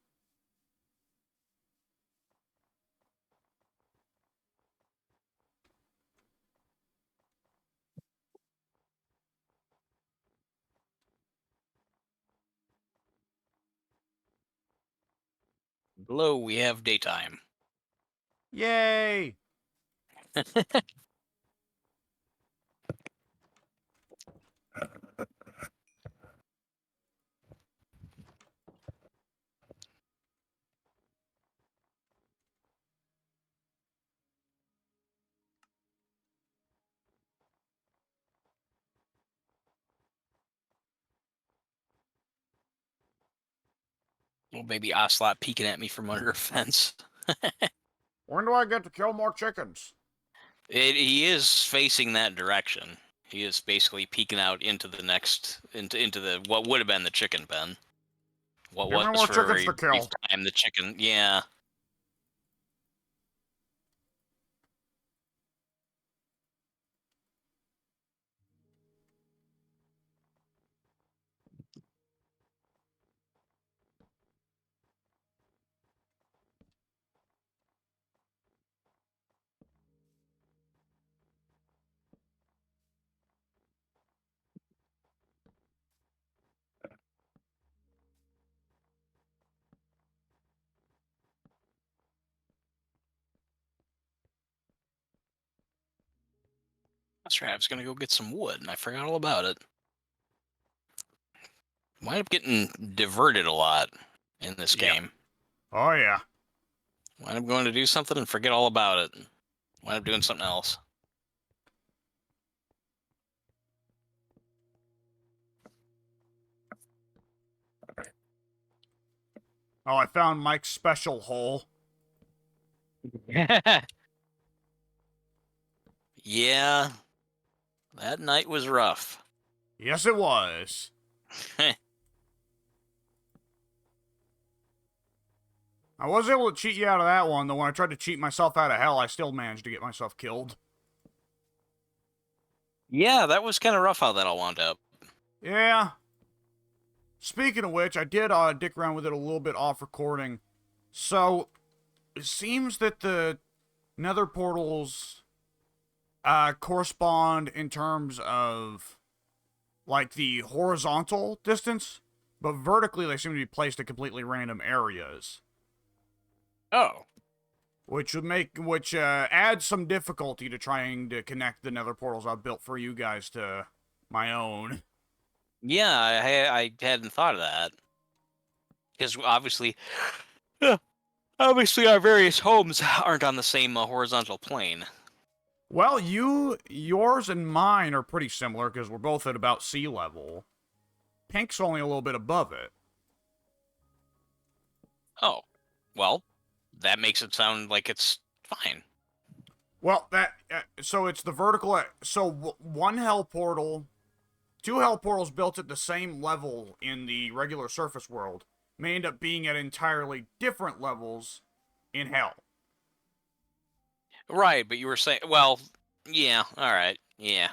Below we have daytime. Yay! Little baby ocelot peeking at me from under a fence. When do I get to kill more chickens? He is facing that direction. He is basically peeking out into the next into the what would have been the chicken pen. What Give me was more for chickens a to kill. brief time the chicken. Yeah. That's right. I was gonna go get some wood, and I forgot all about it. Wind up getting diverted a lot in this Yep. game. Oh, yeah. Wind up going to do something and forget all about it. Wind up doing something else. Oh, I found Mike's special hole. Yeah. That night was rough. Yes, it was. I was able to cheat you out of that one, though when I tried to cheat myself out of hell, I still managed to get myself killed. Yeah, that was kind of rough how that all wound up. Yeah. Speaking of which, I did dick around with it a little bit off recording. So, it seems that the nether portals correspond in terms of, like, the horizontal distance, but vertically they seem to be placed in completely random areas. Oh. Which adds some difficulty to trying to connect the nether portals I've built for you guys to my own. Yeah, I hadn't thought of that. Because obviously our various homes aren't on the same horizontal plane. Well, yours and mine are pretty similar because we're both at about sea level. Pink's only a little bit above it. Oh, well, that makes it sound like it's fine. Well, so it's the vertical. So one hell portal, two hell portals built at the same level in the regular surface world may end up being at entirely different levels in hell. Right, but you were saying, well, yeah, all right, yeah.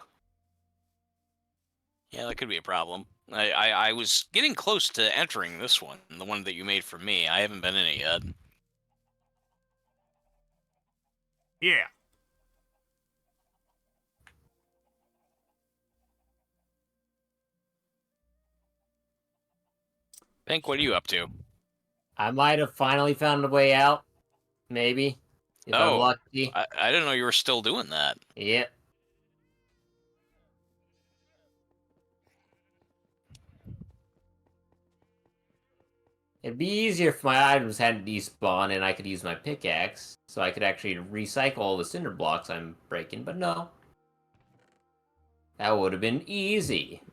Yeah, that could be a problem. I was getting close to entering this one, the one that you made for me. I haven't been in it yet. Yeah. Pink, what are you up to? I might have finally found a way out. Maybe. If I'm Oh, lucky. I didn't know you were still doing that. Yep. It'd be easier if my items hadn't despawned and I could use my pickaxe, so I could actually recycle all the cinder blocks I'm breaking, but no. That would have been easy.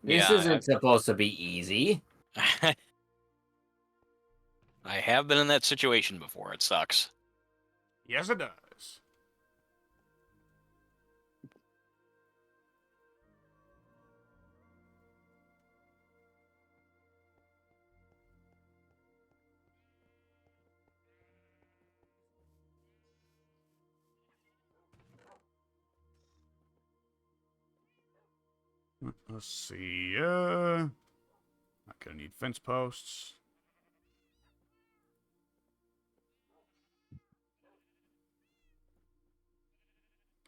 This Yeah, isn't supposed to be easy. I have been in that situation before. It sucks. Yes, it does. Let's see. Not gonna need fence posts.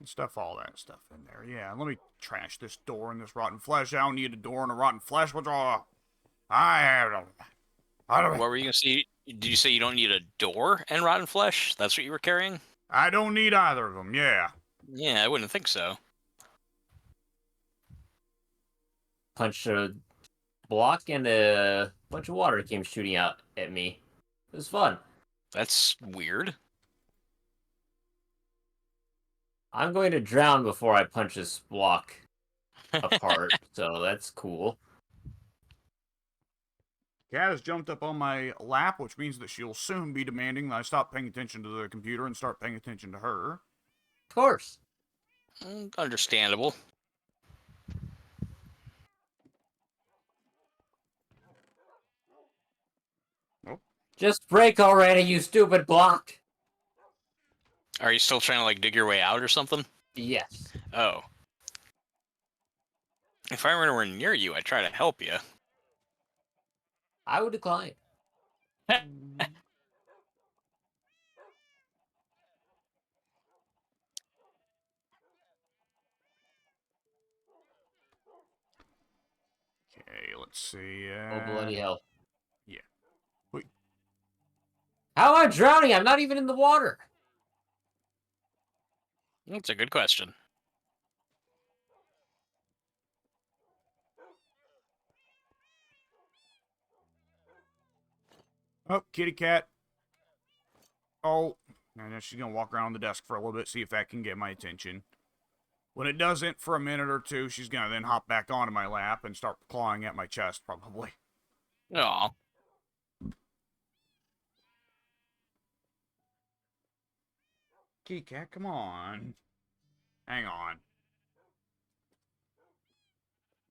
Stuff all that stuff in there. Yeah, let me trash this door and this rotten flesh. I don't need a door and a rotten flesh. What's all? I don't. What were you gonna say? Did you say you don't need a door and rotten flesh? That's what you were carrying? I don't need either of them. Yeah. Yeah, I wouldn't think so. Punched a block and a bunch of water came shooting out at me. It was fun. That's weird. I'm going to drown before I punch this block apart, so that's cool. Cat has jumped up on my lap, which means that she'll soon be demanding that I stop paying attention to the computer and start paying attention to her. Of course. Understandable. Just break already, you stupid block! Are you still trying to, like, dig your way out or something? Yes. Oh. If I were anywhere near you, I'd try to help you. I would decline. Okay, let's see. Oh, bloody hell. Yeah. Wait. How am I drowning? I'm not even in the water. That's a good question. Oh, kitty cat. Oh, and then she's gonna walk around the desk for a little bit, see if that can get my attention. When it doesn't, for a minute or two, she's gonna then hop back onto my lap and start clawing at my chest, probably. Aw. Kitty cat, come on. Hang on.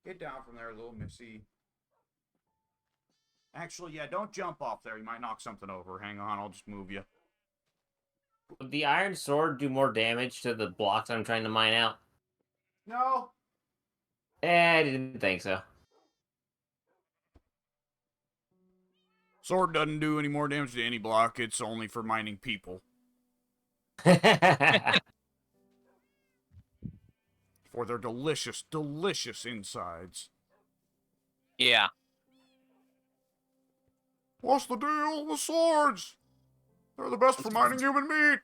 Get down from there, little missy. Actually, yeah, don't jump off there. You might knock something over. Hang on, I'll just move you. Would the iron sword do more damage to the blocks I'm trying to mine out? No. I didn't think so. Sword doesn't do any more damage to any block. It's only for mining people. For their delicious, delicious insides. Yeah. What's the deal with swords? They're the best for mining human meat.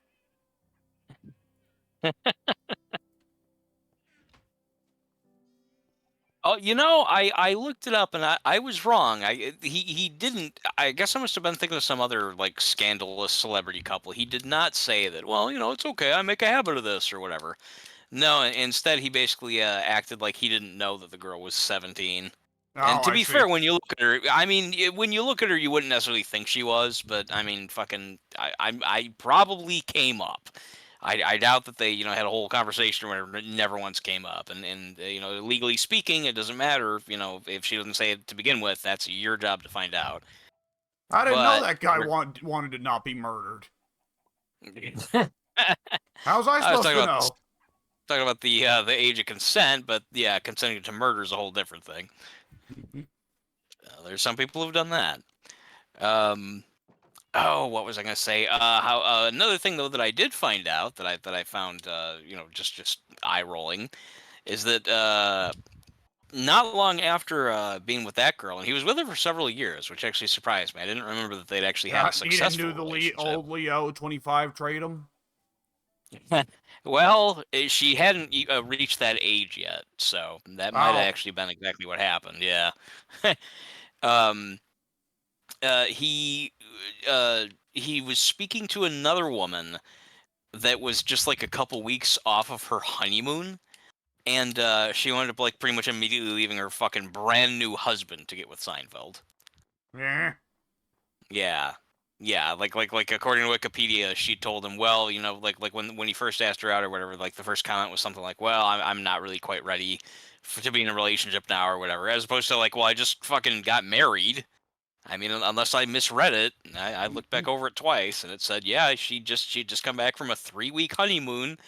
Oh, I looked it up and I was wrong. He didn't. I guess I must have been thinking of some other like scandalous celebrity couple. He did not say that. Well, it's okay. I make a habit of this or whatever. No, instead he basically acted like he didn't know that the girl was 17. Oh, And to I be see. fair, when you look at her, I mean, when you look at her, you wouldn't necessarily think she was, but I mean, fucking, I probably came up. I doubt that they, had a whole conversation where it never once came up. And legally speaking, it doesn't matter, if she doesn't say it to begin with, that's your job to find out. I didn't know But that guy wanted to not be murdered. How was I I was supposed talking to about know? talking about the age of consent, but yeah, consenting to murder is a whole different thing. There's some people who've done that. Oh, what was I gonna say? How another thing though that I did find out that I found just eye rolling is that not long after being with that girl, and he was with her for several years, which actually surprised me. I didn't remember that they'd actually had a He didn't successful do the relationship. old Leo 25 trade him. Well, she hadn't reached that age yet, so that might have actually been exactly what happened. Yeah. um. He was speaking to another woman that was just like a couple weeks off of her honeymoon, and she wound up like pretty much immediately leaving her fucking brand new husband to get with Seinfeld. Yeah. Yeah. Yeah, like according to Wikipedia, she told him, well, like when he first asked her out or whatever, like the first comment was something like, well, I'm not really quite ready to be in a relationship now or whatever, as opposed to like, well, I just fucking got married. I mean, unless I misread it, I looked back over it twice, and it said, yeah, she'd just come back from a 3-week honeymoon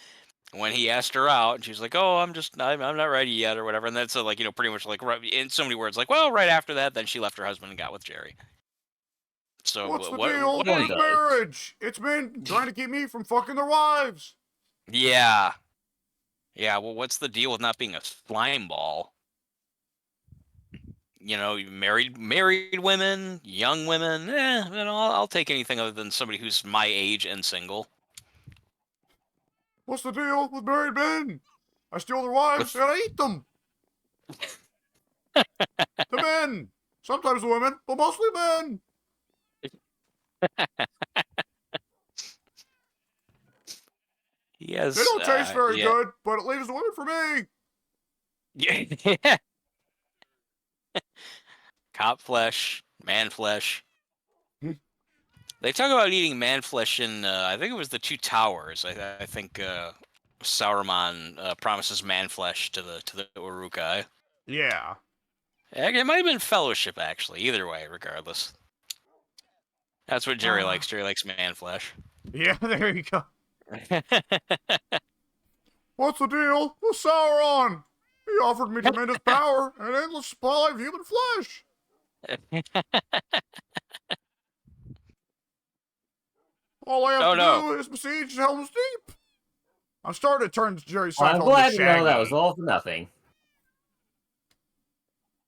when he asked her out, and she was like, oh, I'm not ready yet, or whatever. And then so like, pretty much like in so many words, like, well, right after that, then she left her husband and got with Jerry. So What's the what deal with did he- marriage? It's men trying to keep me from fucking their wives. Yeah, yeah. Well, what's the deal with not being a slime ball? Married women, young women, I'll take anything other than somebody who's my age and single. What's the deal with married men? I steal their wives and I eat them. The men. Sometimes the women, but mostly men. Yes. They don't taste very yeah. good, but it leaves the women for me. Yeah. Cop flesh, man flesh. They talk about eating man flesh in, I think it was the Two Towers. I think Sauron promises man flesh to the Uruk-hai. Yeah. It might have been Fellowship, actually. Either way, regardless. That's what Jerry likes. Jerry likes man flesh. Yeah, there you go. What's the deal with Sauron? He offered me tremendous power and an endless supply of human flesh. All I have to do is besiege Helm's Deep. I'm starting to turn Jerry Seinfeld I'm glad to to Shaggy. know that was all for nothing.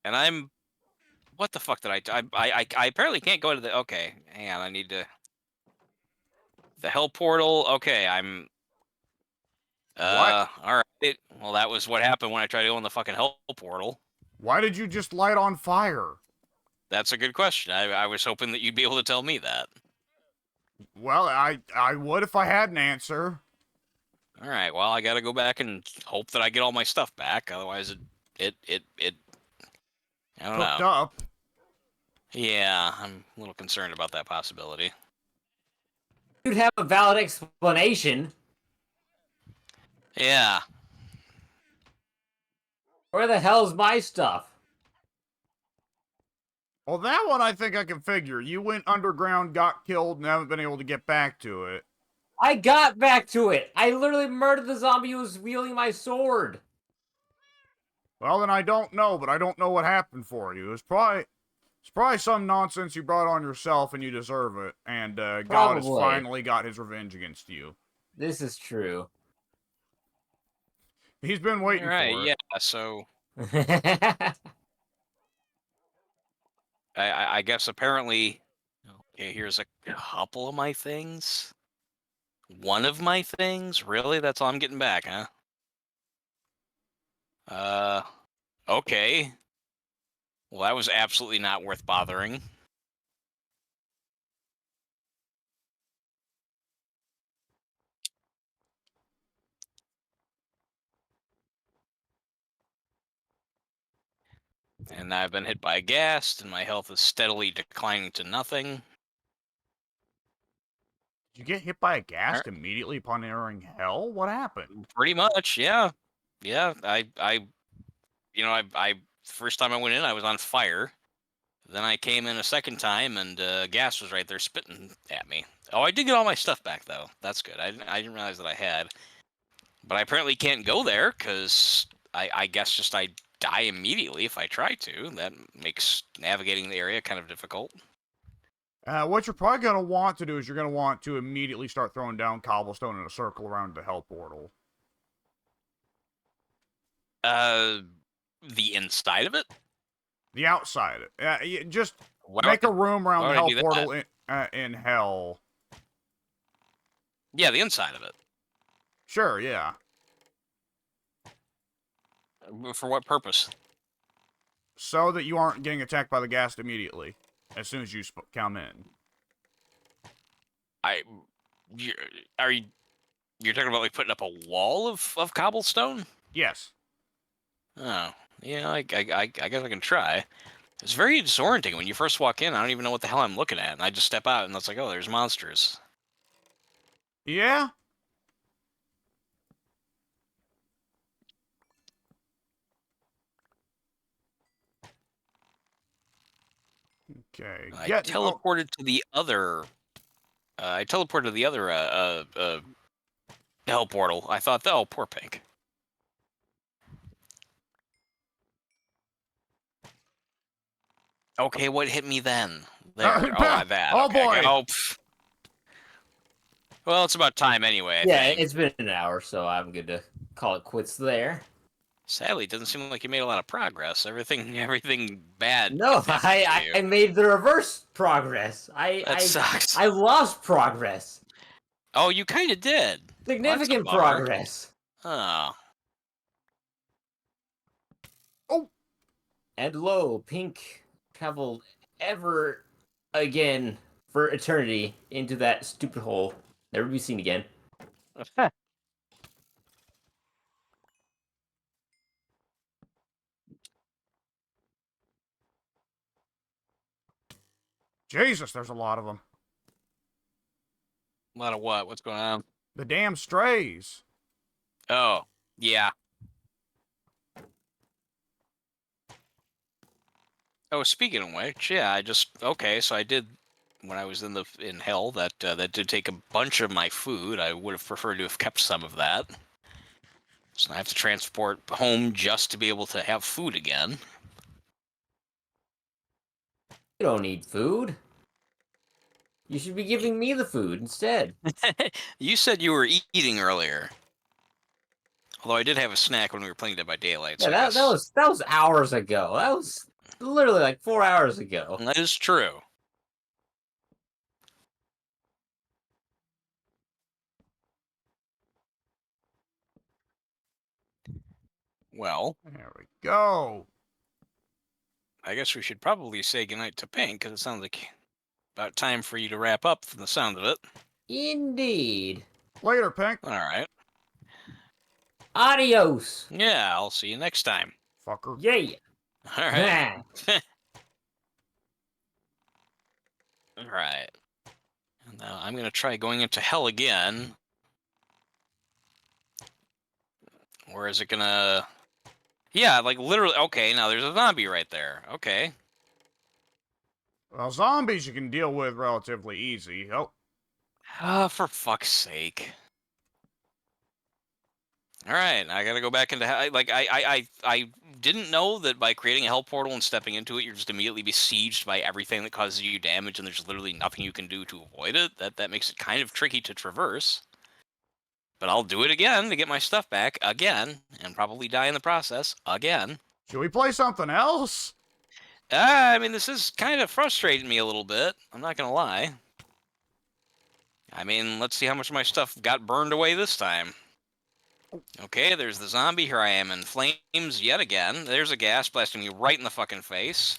And what the fuck did I apparently can't go to the, okay, hang on, I need to, the Hell Portal, okay, I'm, What? alright, well that was what happened when I tried to go in the fucking Hell Portal. Why did you just light on fire? That's a good question. I was hoping that you'd be able to tell me that. Well, I would if I had an answer. Alright, well I gotta go back and hope that I get all my stuff back, otherwise it I don't Hooked know. up. Yeah, I'm a little concerned about that possibility. You'd have a valid explanation. Yeah. Where the hell's my stuff? Well, that one I think I can figure. You went underground, got killed, and haven't been able to get back to it. I got back to it. I literally murdered the zombie who was wielding my sword. Well, then I don't know, but I don't know what happened for you. It's probably some nonsense you brought on yourself, and you deserve it. And God has finally got his revenge against you. This is true. He's been waiting for it. Yeah, so I guess apparently, okay, here's a couple of my things. One of my things? Really? That's all I'm getting back, huh? Okay. Well, that was absolutely not worth bothering. And I've been hit by a ghast, and my health is steadily declining to nothing. Did you get hit by a ghast Alright. immediately upon entering hell? What happened? Pretty much, yeah. Yeah, first time I went in, I was on fire. Then I came in a second time, and gas was right there spitting at me. Oh, I did get all my stuff back, though. That's good. I didn't realize that I had. But I apparently can't go there, because I guess just I die immediately if I try to. That makes navigating the area kind of difficult. What you're probably going to want to do is you're going to want to immediately start throwing down cobblestone in a circle around the hell portal. The inside of it? The outside. Just Why make would- a room around why the would I hell do that? portal in hell. Yeah, the inside of it. Sure, yeah. For what purpose? So that you aren't getting attacked by the ghast immediately as soon as you come in. You're talking about like putting up a wall of cobblestone? Yes. Oh, yeah, I guess I can try. It's very disorienting when you first walk in. I don't even know what the hell I'm looking at, and I just step out, and it's like, oh, there's monsters. Yeah? Okay. I Yeah, teleported to the other. I teleported to the other hell portal. I thought, oh, poor Pink. Okay, what hit me then? There. That. Oh, okay. boy. Oh, well, it's about time anyway. I Yeah, think. it's been an hour, so I'm good to call it quits there. Sadly, it doesn't seem like you made a lot of progress. Everything bad. No, happened to you. I made the reverse progress. That sucks. I lost progress. Oh, you kind of did. Significant Well, that's a bummer. progress. Oh. Oh. And lo, Pink traveled ever again for eternity into that stupid hole. Never be seen again. Jesus, there's a lot of them. A lot of what? What's going on? The damn strays. Oh, yeah. Oh, speaking of which, yeah, so I did when I was in hell. That did take a bunch of my food. I would have preferred to have kept some of that. So I have to transport home just to be able to have food again. You don't need food. You should be giving me the food instead. You said you were eating earlier. Although I did have a snack when we were playing Dead by Daylight. So Yeah, that was hours ago. That was literally like 4 hours ago. that is true. Well, There we go. I guess we should probably say goodnight to Pink, because it sounds like about time for you to wrap up from the sound of it. Indeed. Later, Pink. All right. Adios. Yeah, I'll see you next time. Fucker. Yeah. All right. All right. And now I'm going to try going into hell again. Or is it going to... Yeah, like literally... Okay, now there's a zombie right there. Okay. Well, zombies you can deal with relatively easy. Oh, For fuck's sake. All right, I gotta go back into hell. Like I didn't know that by creating a hell portal and stepping into it, you're just immediately besieged by everything that causes you damage, and there's literally nothing you can do to avoid it. That makes it kind of tricky to traverse. But I'll do it again to get my stuff back again, and probably die in the process again. should we play something else? I mean, this is kind of frustrating me a little bit. I'm not gonna lie. I mean, let's see how much of my stuff got burned away this time. Okay, there's the zombie. Here I am in flames yet again. There's a gas blasting me right in the fucking face.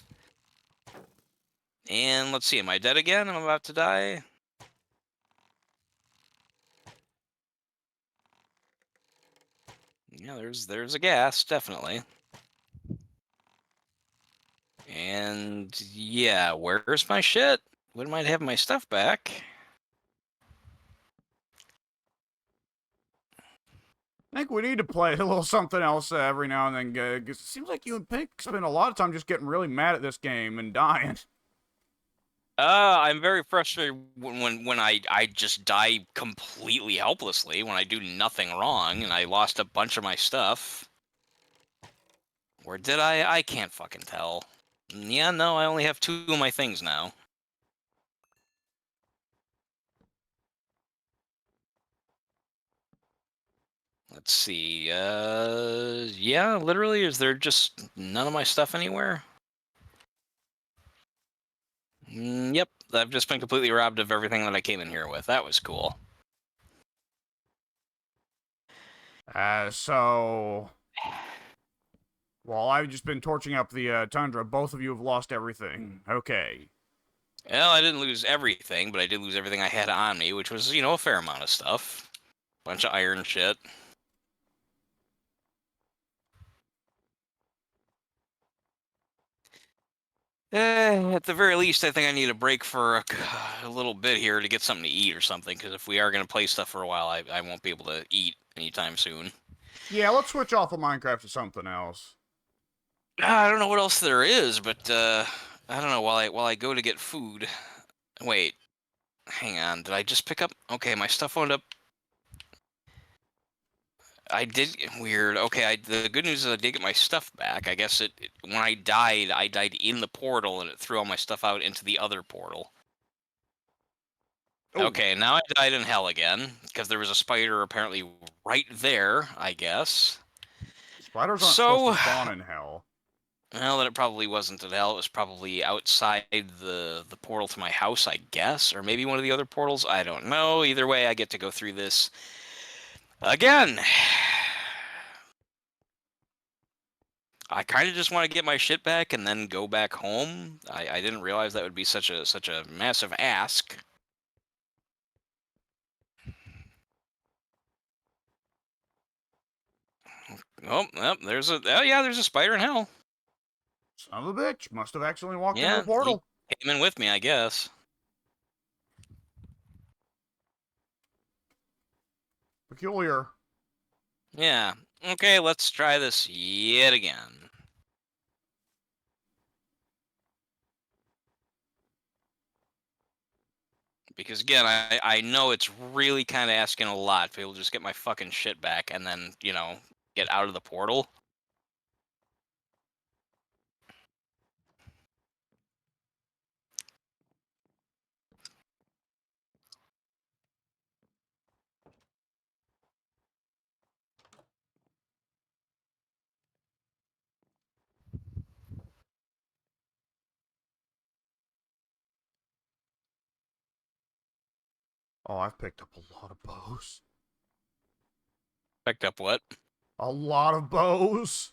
And let's see, am I dead again? I'm about to die. Yeah, there's a gas, definitely. And yeah, where's my shit? When might I have my stuff back? I think we need to play a little something else every now and then. 'Cause it seems like you and Pink spend a lot of time just getting really mad at this game and dying. I'm very frustrated when I just die completely helplessly when I do nothing wrong and I lost a bunch of my stuff. Or did I? I can't fucking tell. Yeah, no, I only have 2 of my things now. Let's see. Yeah, literally, is there just none of my stuff anywhere? Yep, I've just been completely robbed of everything that I came in here with. That was cool. So... Well, I've just been torching up the tundra. Both of you have lost everything. Okay. Well, I didn't lose everything, but I did lose everything I had on me, which was, a fair amount of stuff. Bunch of iron shit. At the very least, I think I need a break for a little bit here to get something to eat or something, because if we are going to play stuff for a while, I won't be able to eat anytime soon. Yeah, let's switch off of Minecraft to something else. I don't know what else there is, but I don't know. While I go to get food, wait, hang on. Did I just pick up? Okay, my stuff wound up. I did weird. Okay, the good news is I did get my stuff back. I guess when I died in the portal, and it threw all my stuff out into the other portal. Ooh. Okay, now I died in hell again because there was a spider apparently right there. I guess. Spiders aren't supposed to spawn in hell. Well, then it probably wasn't in hell. It was probably outside the portal to my house, I guess, or maybe one of the other portals. I don't know. Either way, I get to go through this again. I kind of just want to get my shit back and then go back home. I didn't realize that would be such a massive ask. Oh, there's a spider in hell. Son of a bitch. Must have accidentally walked into Yeah, the portal. he came in with me, I guess. Peculiar. Yeah. Okay, let's try this yet again. Because again, I know it's really kind of asking a lot to be able to just get my fucking shit back and then, get out of the portal. Oh, I've picked up a lot of bows. Picked up what? A lot of bows.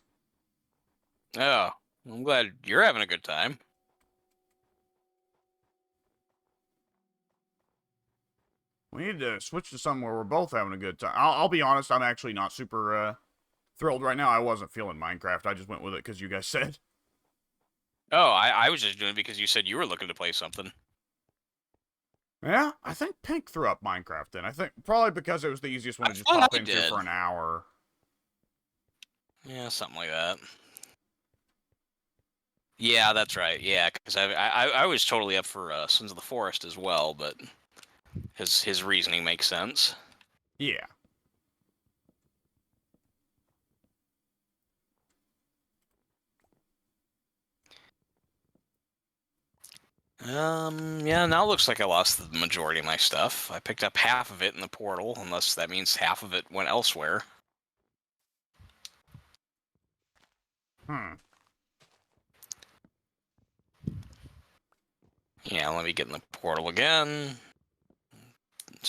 Oh, I'm glad you're having a good time. We need to switch to something where we're both having a good time. I'll be honest, I'm actually not super thrilled right now. I wasn't feeling Minecraft. I just went with it because you guys said. Oh, I was just doing it because you said you were looking to play something. Yeah, I think Pink threw up Minecraft then. I think probably because it was the easiest one to just thought pop I into did. for an hour. Yeah, something like that. Yeah, that's right. Yeah, because I was totally up for Sons of the Forest as well, but his reasoning makes sense. Yeah. Yeah, now it looks like I lost the majority of my stuff. I picked up half of it in the portal, unless that means half of it went elsewhere. Yeah, let me get in the portal again. It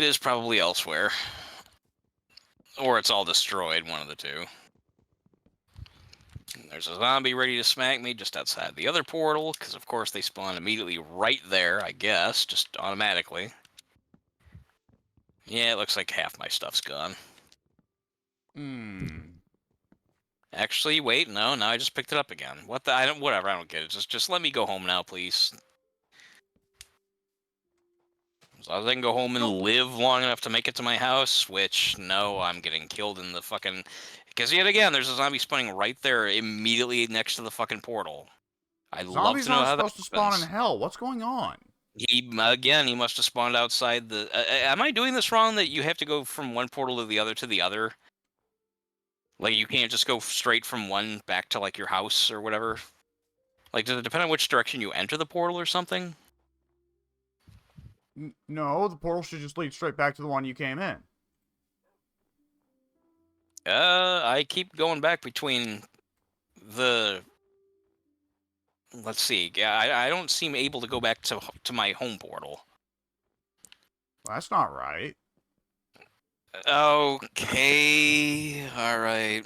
is probably elsewhere. Or it's all destroyed, one of the two. And there's a zombie ready to smack me just outside the other portal, because of course they spawn immediately right there, I guess, just automatically. Yeah, it looks like half my stuff's gone. Actually, wait, no, I just picked it up again. What the? Whatever, I don't get it. Just let me go home now, please. As long as I can go home and live long enough to make it to my house, which, no, I'm getting killed in the fucking... Because yet again, there's a zombie spawning right there, immediately next to the fucking portal. I'd love to know how that supposed to spawn in happens. hell. What's going on? He must have spawned outside the... am I doing this wrong, that you have to go from one portal to the other? Like, you can't just go straight from one back to, like, your house or whatever? Like, does it depend on which direction you enter the portal or something? No, the portal should just lead straight back to the one you came in. I keep going back between the... Let's see. Yeah, I don't seem able to go back to my home portal. Well, that's not right. Okay. All right.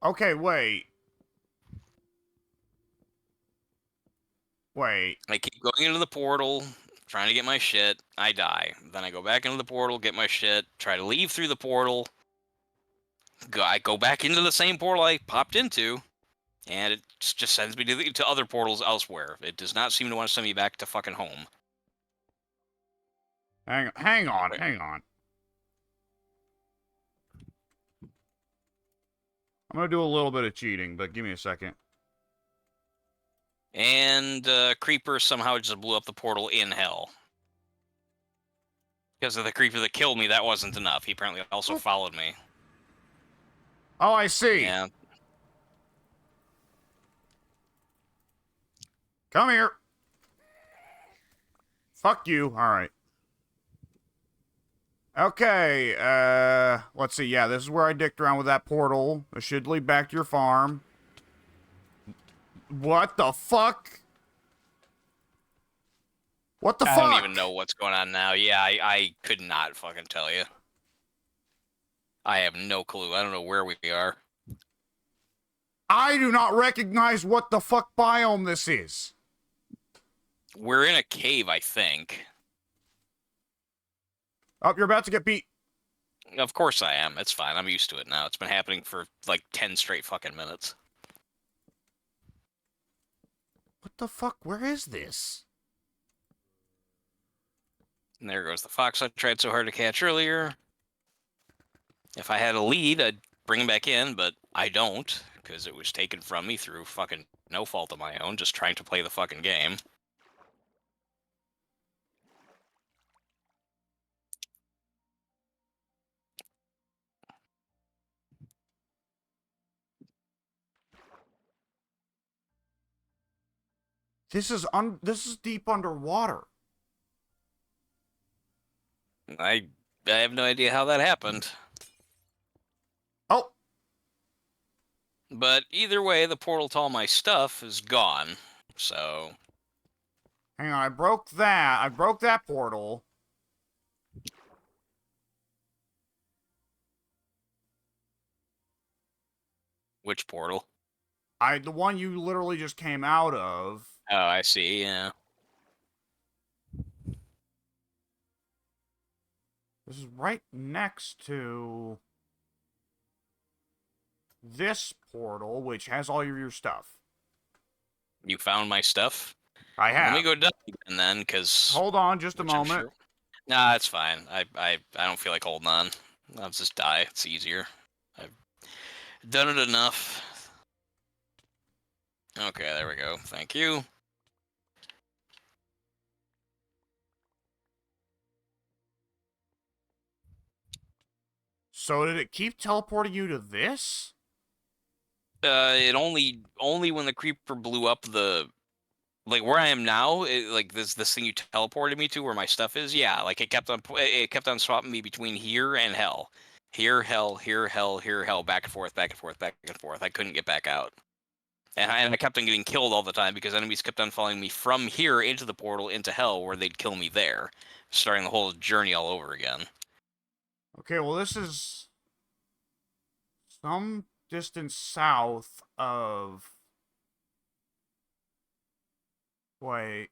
Okay, wait. Wait. I keep going into the portal, trying to get my shit. I die. Then I go back into the portal, get my shit, try to leave through the portal. I go back into the same portal I popped into, and it just sends me to other portals elsewhere. It does not seem to want to send me back to fucking home. Hang on. I'm gonna do a little bit of cheating, but give me a second. And Creeper somehow just blew up the portal in hell. Because of the Creeper that killed me, that wasn't enough. He apparently also followed me. Oh, I see. Yeah. Come here. Fuck you. Alright. Okay, let's see. Yeah, this is where I dicked around with that portal. It should lead back to your farm. What the fuck? What the fuck? I don't even know what's going on now. Yeah, I could not fucking tell you. I have no clue. I don't know where we are. I do not recognize what the fuck biome this is. We're in a cave, I think. Oh, you're about to get beat. Of course I am. It's fine. I'm used to it now. It's been happening for like 10 straight fucking minutes. What the fuck? Where is this? And there goes the fox I tried so hard to catch earlier. If I had a lead, I'd bring him back in, but I don't, because it was taken from me through fucking no fault of my own, just trying to play the fucking game. This is deep underwater. I have no idea how that happened. Oh. But either way, the portal to all my stuff is gone. So Hang on, I broke that portal. which portal? The one you literally just came out of. Oh, I see, yeah. This is right next to this portal, which has all of your stuff. You found my stuff? I have. Let me go down again then, because... Hold on just a moment. Sure... Nah, it's fine. I don't feel like holding on. I'll just die. It's easier. I've done it enough. Okay, there we go. Thank you. So did it keep teleporting you to this? It only when the creeper blew up the... Like, where I am now, like, this thing you teleported me to where my stuff is, yeah, like, it kept on swapping me between here and hell. Here, hell, here, hell, here, hell, back and forth, back and forth, back and forth. I couldn't get back out. And I kept on getting killed all the time because enemies kept on following me from here into the portal into hell where they'd kill me there, starting the whole journey all over again. Okay, well, this is some distance south of... Wait.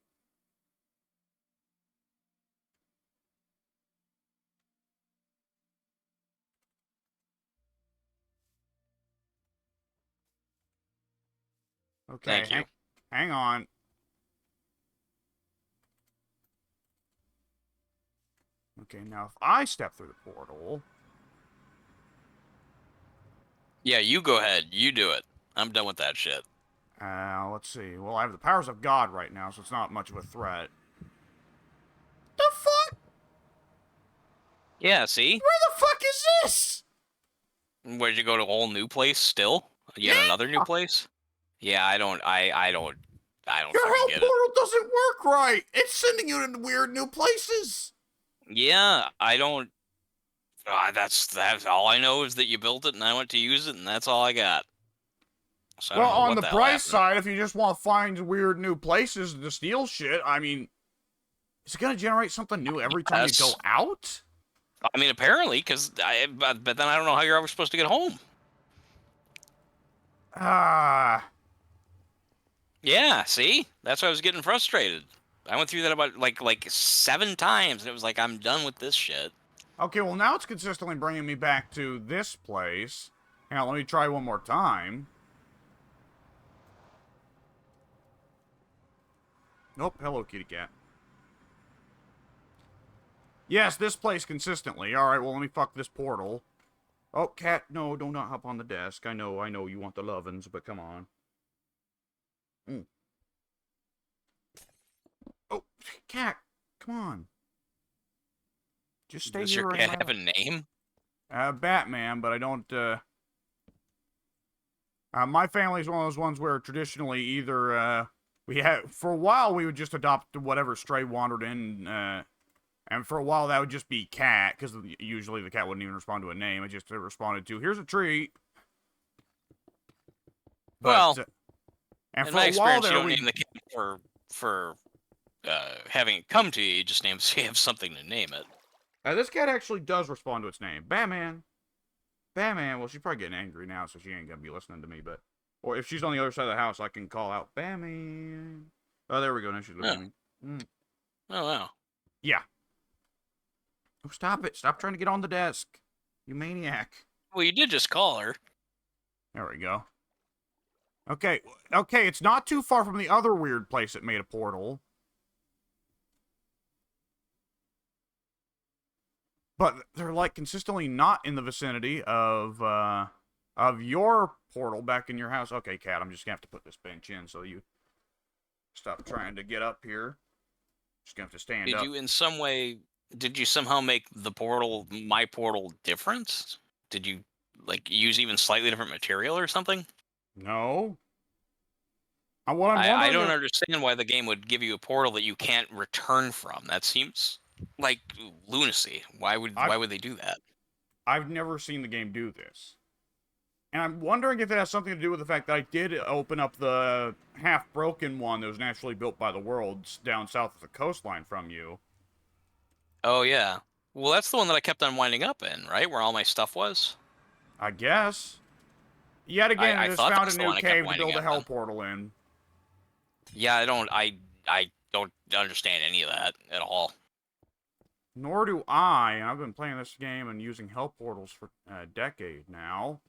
Okay, Thank you. hang on. Okay, now if I step through the portal... Yeah, you go ahead. You do it. I'm done with that shit. let's see. Well, I have the powers of God right now, so it's not much of a threat. The fuck? Yeah, see? Where the fuck is this? Where'd you go to a whole new place still? Yet Yeah. another new place? Yeah, I don't Your fucking hell get it. portal doesn't work right. It's sending you to weird new places. Yeah, I don't. That's all I know is that you built it and I went to use it and that's all I got. So I Well, don't know on what the the hell bright happened. side, if you just want to find weird new places to steal shit, I mean, is it gonna generate something new every time you go Yes. out? I mean, apparently, but then I don't know how you're ever supposed to get home. Ah. Yeah, see, that's why I was getting frustrated. I went through that about like 7 times, and it was like I'm done with this shit. Okay, well now it's consistently bringing me back to this place. Hang on, let me try one more time. Nope, hello, kitty cat. Yes, this place consistently. Alright, well, let me fuck this portal. Oh, cat, no, do not hop on the desk. I know you want the lovin's, but come on. Oh, cat, come on. Just stay Does here your in cat my have a name? Batman, but I don't, my family's one of those ones where traditionally either, for a while we would just adopt whatever stray wandered in, and for a while that would just be cat, because usually the cat wouldn't even respond to a name, it just responded to, here's a treat. But, Well, and in for my a while experience, you there, don't name the cat for having it come to you. You just name so you have something to name it. this cat actually does respond to its name. Batman. Batman. Well, she's probably getting angry now, so she ain't gonna be listening to me, but... Or if she's on the other side of the house, I can call out, Batman. Oh, there we go. Now she's looking at me. Oh wow. Yeah. Oh, stop it. Stop trying to get on the desk. You maniac. Well, you did just call her. There we go. Okay. Okay, it's not too far from the other weird place that made a portal. But they're, like, consistently not in the vicinity of your portal back in your house. Okay, cat, I'm just gonna have to put this bench in so you stop trying to get up here. Just gonna have to stand up. Did you in some way? Did you somehow make my portal, different? Did you like use even slightly different material or something? No. What I'm I wondering don't if- understand why the game would give you a portal that you can't return from. That seems like lunacy. Why would they do that? I've never seen the game do this. And I'm wondering if it has something to do with the fact that I did open up the half-broken one that was naturally built by the worlds down south of the coastline from you. Oh yeah. Well, that's the one that I kept on winding up in, right? Where all my stuff was. I guess. Yet again, I I just thought found that's a the new one I kept cave to winding build a up hell in. portal in. Yeah, I don't understand any of that at all. Nor do I. I've been playing this game and using hell portals for a decade now.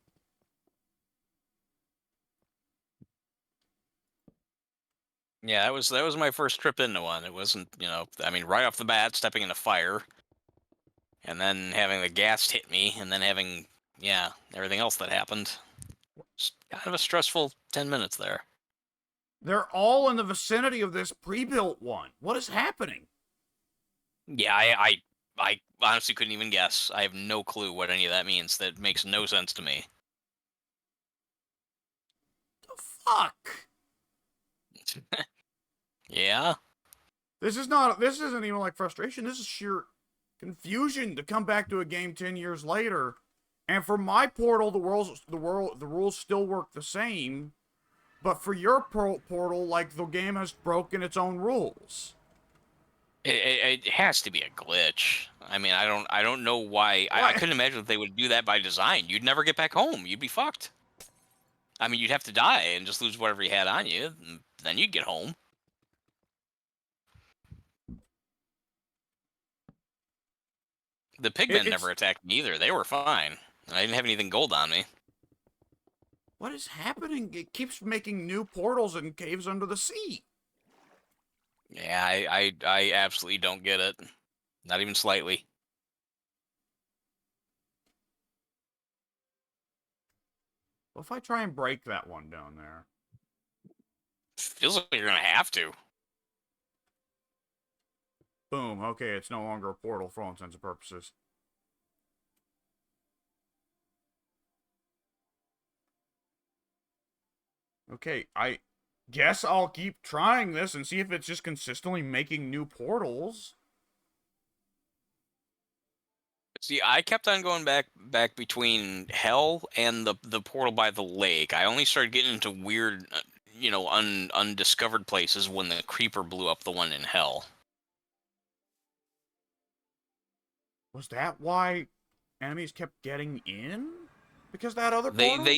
Yeah, that was my first trip into one. It wasn't, I mean, right off the bat, stepping into fire, and then having the gas hit me, and then having, everything else that happened. It's kind of a stressful 10 minutes there. They're all in the vicinity of this pre-built one. What is happening? Yeah, I honestly couldn't even guess. I have no clue what any of that means. That makes no sense to me. The fuck? Yeah? This isn't even like frustration. This is sheer confusion to come back to a game 10 years later. And for my portal, the rules still work the same. But for your portal, like, the game has broken its own rules. It has to be a glitch. I mean, I don't know why. I Why? couldn't imagine that they would do that by design. You'd never get back home. You'd be fucked. I mean, you'd have to die and just lose whatever you had on you. And then you'd get home. The pigmen It's never attacked me either. They were fine. I didn't have anything gold on me. what is happening? It keeps making new portals and caves under the sea. Yeah, I absolutely don't get it. Not even slightly. What if I try and break that one down there? Feels like you're gonna have to. Boom. Okay, it's no longer a portal for all intents and purposes. Okay, I guess I'll keep trying this and see if it's just consistently making new portals. See, I kept on going back between hell and the portal by the lake. I only started getting into weird, undiscovered places when the creeper blew up the one in hell. Was that why enemies kept getting in? Because that other They portal?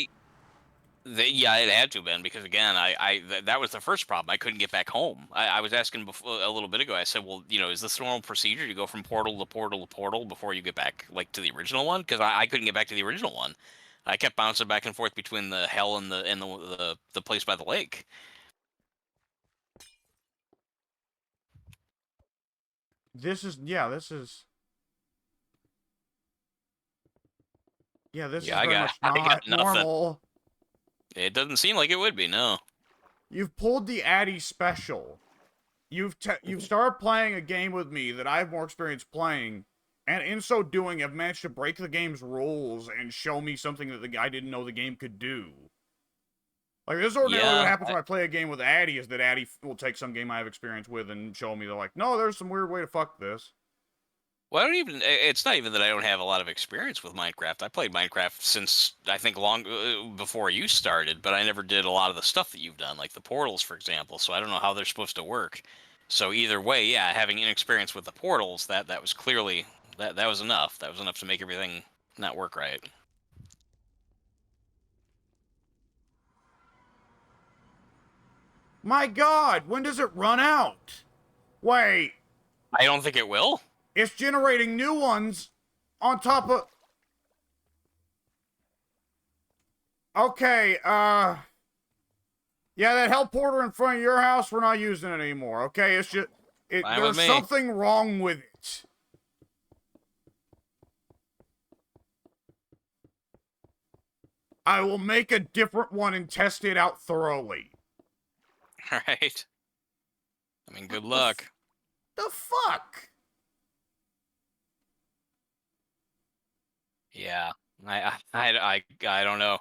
yeah, it had to have been because again, that was the first problem. I couldn't get back home. I was asking before a little bit ago. I said, well, is this normal procedure to go from portal to portal to portal before you get back like to the original one? Because I couldn't get back to the original one. I kept bouncing back and forth between the hell and the place by the lake. This is yeah, this is yeah, this Yeah, is very much I not got nothing. normal. It doesn't seem like it would be, no. You've pulled the Addy special. You've started playing a game with me that I have more experience playing, and in so doing, have managed to break the game's rules and show me something that I didn't know the game could do. Like, this is ordinarily what happens when I play a game with Addy, is that Addy will take some game I have experience with and show me, they're like, no, there's some weird way to fuck this. Well, it's not even that I don't have a lot of experience with Minecraft. I played Minecraft since, I think, long before you started, but I never did a lot of the stuff that you've done, like the portals, for example, so I don't know how they're supposed to work. So either way, yeah, having inexperience with the portals, that was clearly, that was enough. That was enough to make everything not work right. My god, when does it run out? Wait, I don't think it will. it's generating new ones on top of... Okay, yeah, that hell porter in front of your house, we're not using it anymore, okay? It's just... Fine with there's me. something wrong with it. I will make a different one and test it out thoroughly. All right. I mean, good luck. The fuck? Yeah, I don't know.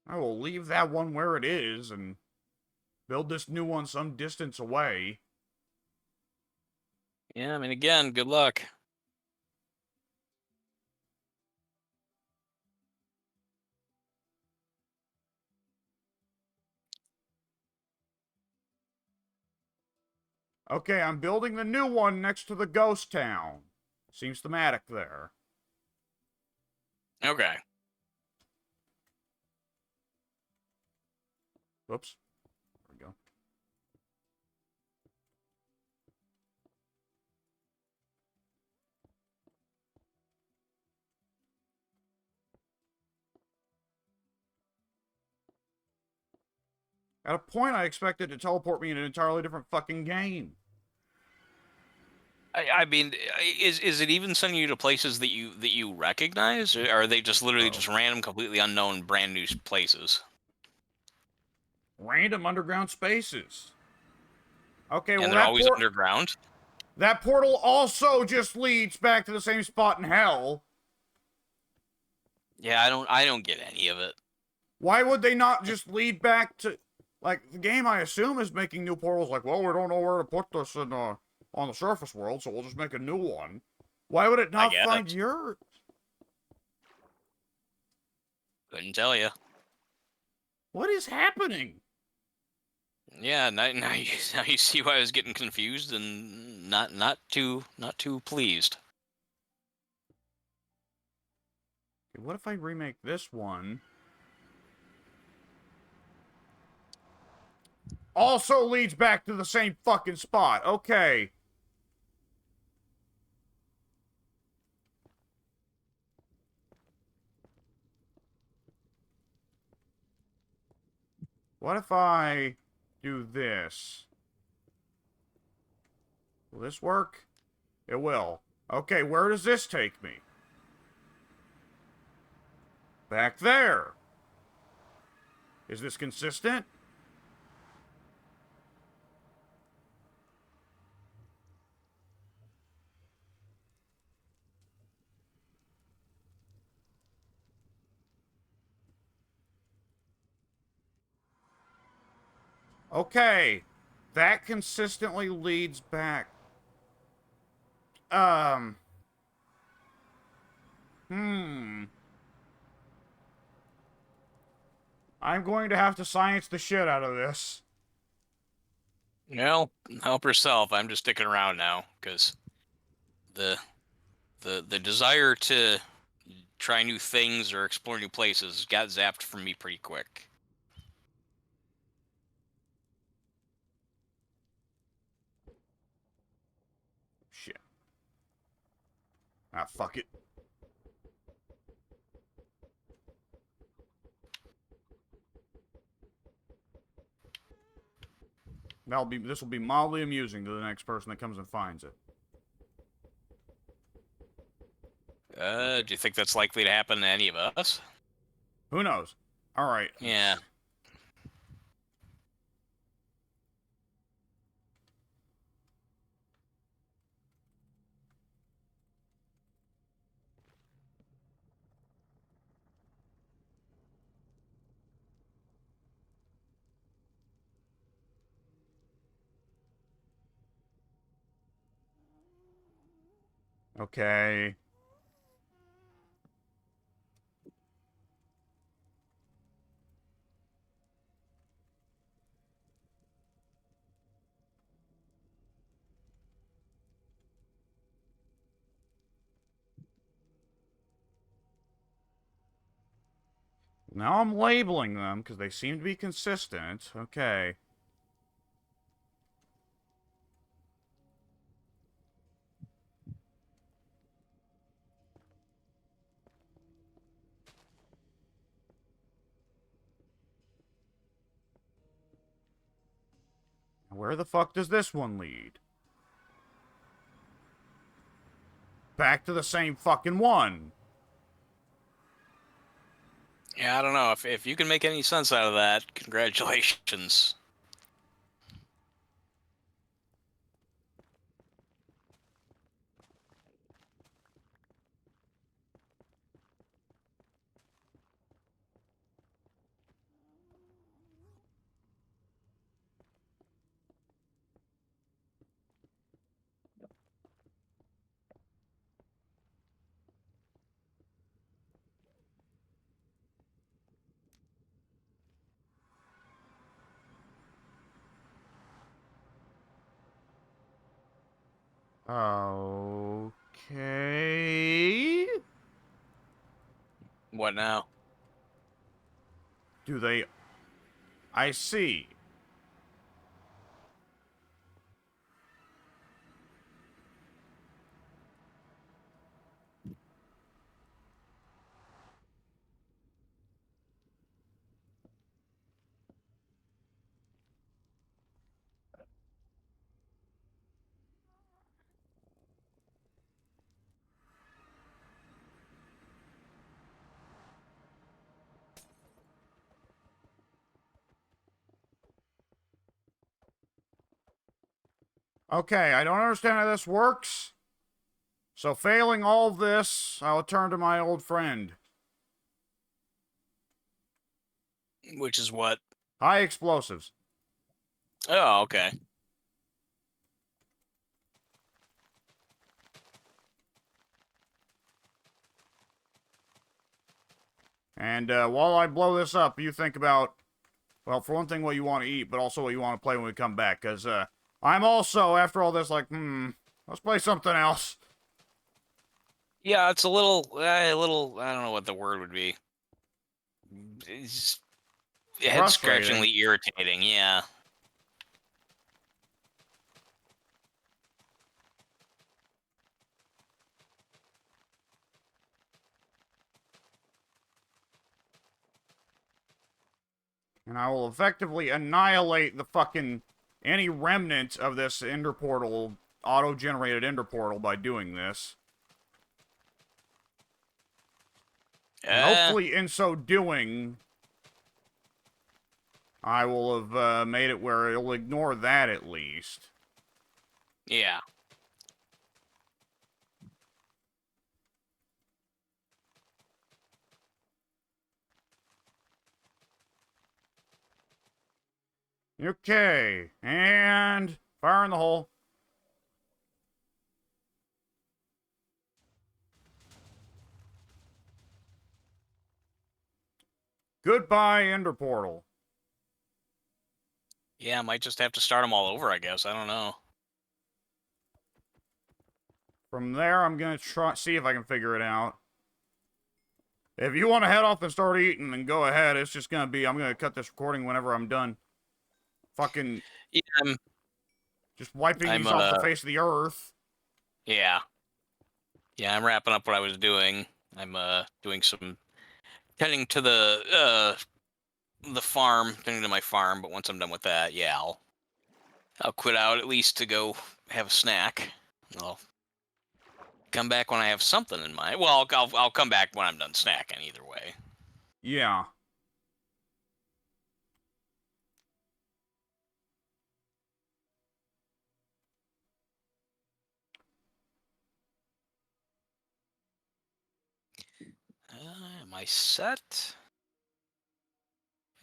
I will leave that one where it is and build this new one some distance away. Yeah, I mean, again, good luck. Okay, I'm building the new one next to the ghost town. Seems thematic there. Okay. Whoops. There we go. At a point, I expected to teleport me in an entirely different fucking game. I mean, is it even sending you to places that you recognize, or are they just literally just random, completely unknown, brand new places? Random underground spaces. Okay, well, And they're always underground. that portal also just leads back to the same spot in hell. Yeah, I don't get any of it. Why would they not just lead back to... Like, the game, I assume, is making new portals like, well, we don't know where to put this in, on the surface world, so we'll just make a new one. Why would it not guess. find your... Couldn't tell you. What is happening? Yeah, now you see why I was getting confused and not too pleased. What if I remake this one? Also leads back to the same fucking spot. Okay. What if I do this? Will this work? It will. Okay, where does this take me? Back there. Is this consistent? Okay. That consistently leads back. I'm going to have to science the shit out of this. Well, help yourself. I'm just sticking around now because the desire to try new things or explore new places got zapped from me pretty quick. Shit. Ah, fuck it. This will be mildly amusing to the next person that comes and finds it. Do you think that's likely to happen to any of us? Who knows? All right. Yeah. Okay. Now I'm labeling them because they seem to be consistent. Okay. Where the fuck does this one lead? Back to the same fucking one. Yeah, I don't know. If you can make any sense out of that, congratulations. Okay. What now? Do they... I see. Okay, I don't understand how this works. So failing all this, I'll turn to my old friend. Which is what? High explosives. Oh, okay. And while I blow this up, you think about, well, for one thing, what you want to eat, but also what you want to play when we come back. Because I'm also, after all this, like, let's play something else. Yeah, it's a little, I don't know what the word would be. It's head-scratchingly irritating, yeah. And I will effectively annihilate the fucking, any remnant of this ender portal, auto-generated ender portal by doing this. And hopefully, in so doing, I will have made it where it'll ignore that at least. Yeah. Okay, and fire in the hole. Goodbye, Ender Portal. Yeah, I might just have to start them all over, I guess. I don't know. From there, I'm gonna see if I can figure it out. If you want to head off and start eating, then go ahead. It's just gonna be, I'm gonna cut this recording whenever I'm done. Fucking... Yeah, just wiping these off the face of the earth. Yeah. Yeah, I'm wrapping up what I was doing. I'm doing some tending to the farm, tending to my farm, but once I'm done with that, yeah, I'll quit out at least to go have a snack. I'll come back when I have something in mind. Well, I'll come back when I'm done snacking either way. Yeah. Am I set?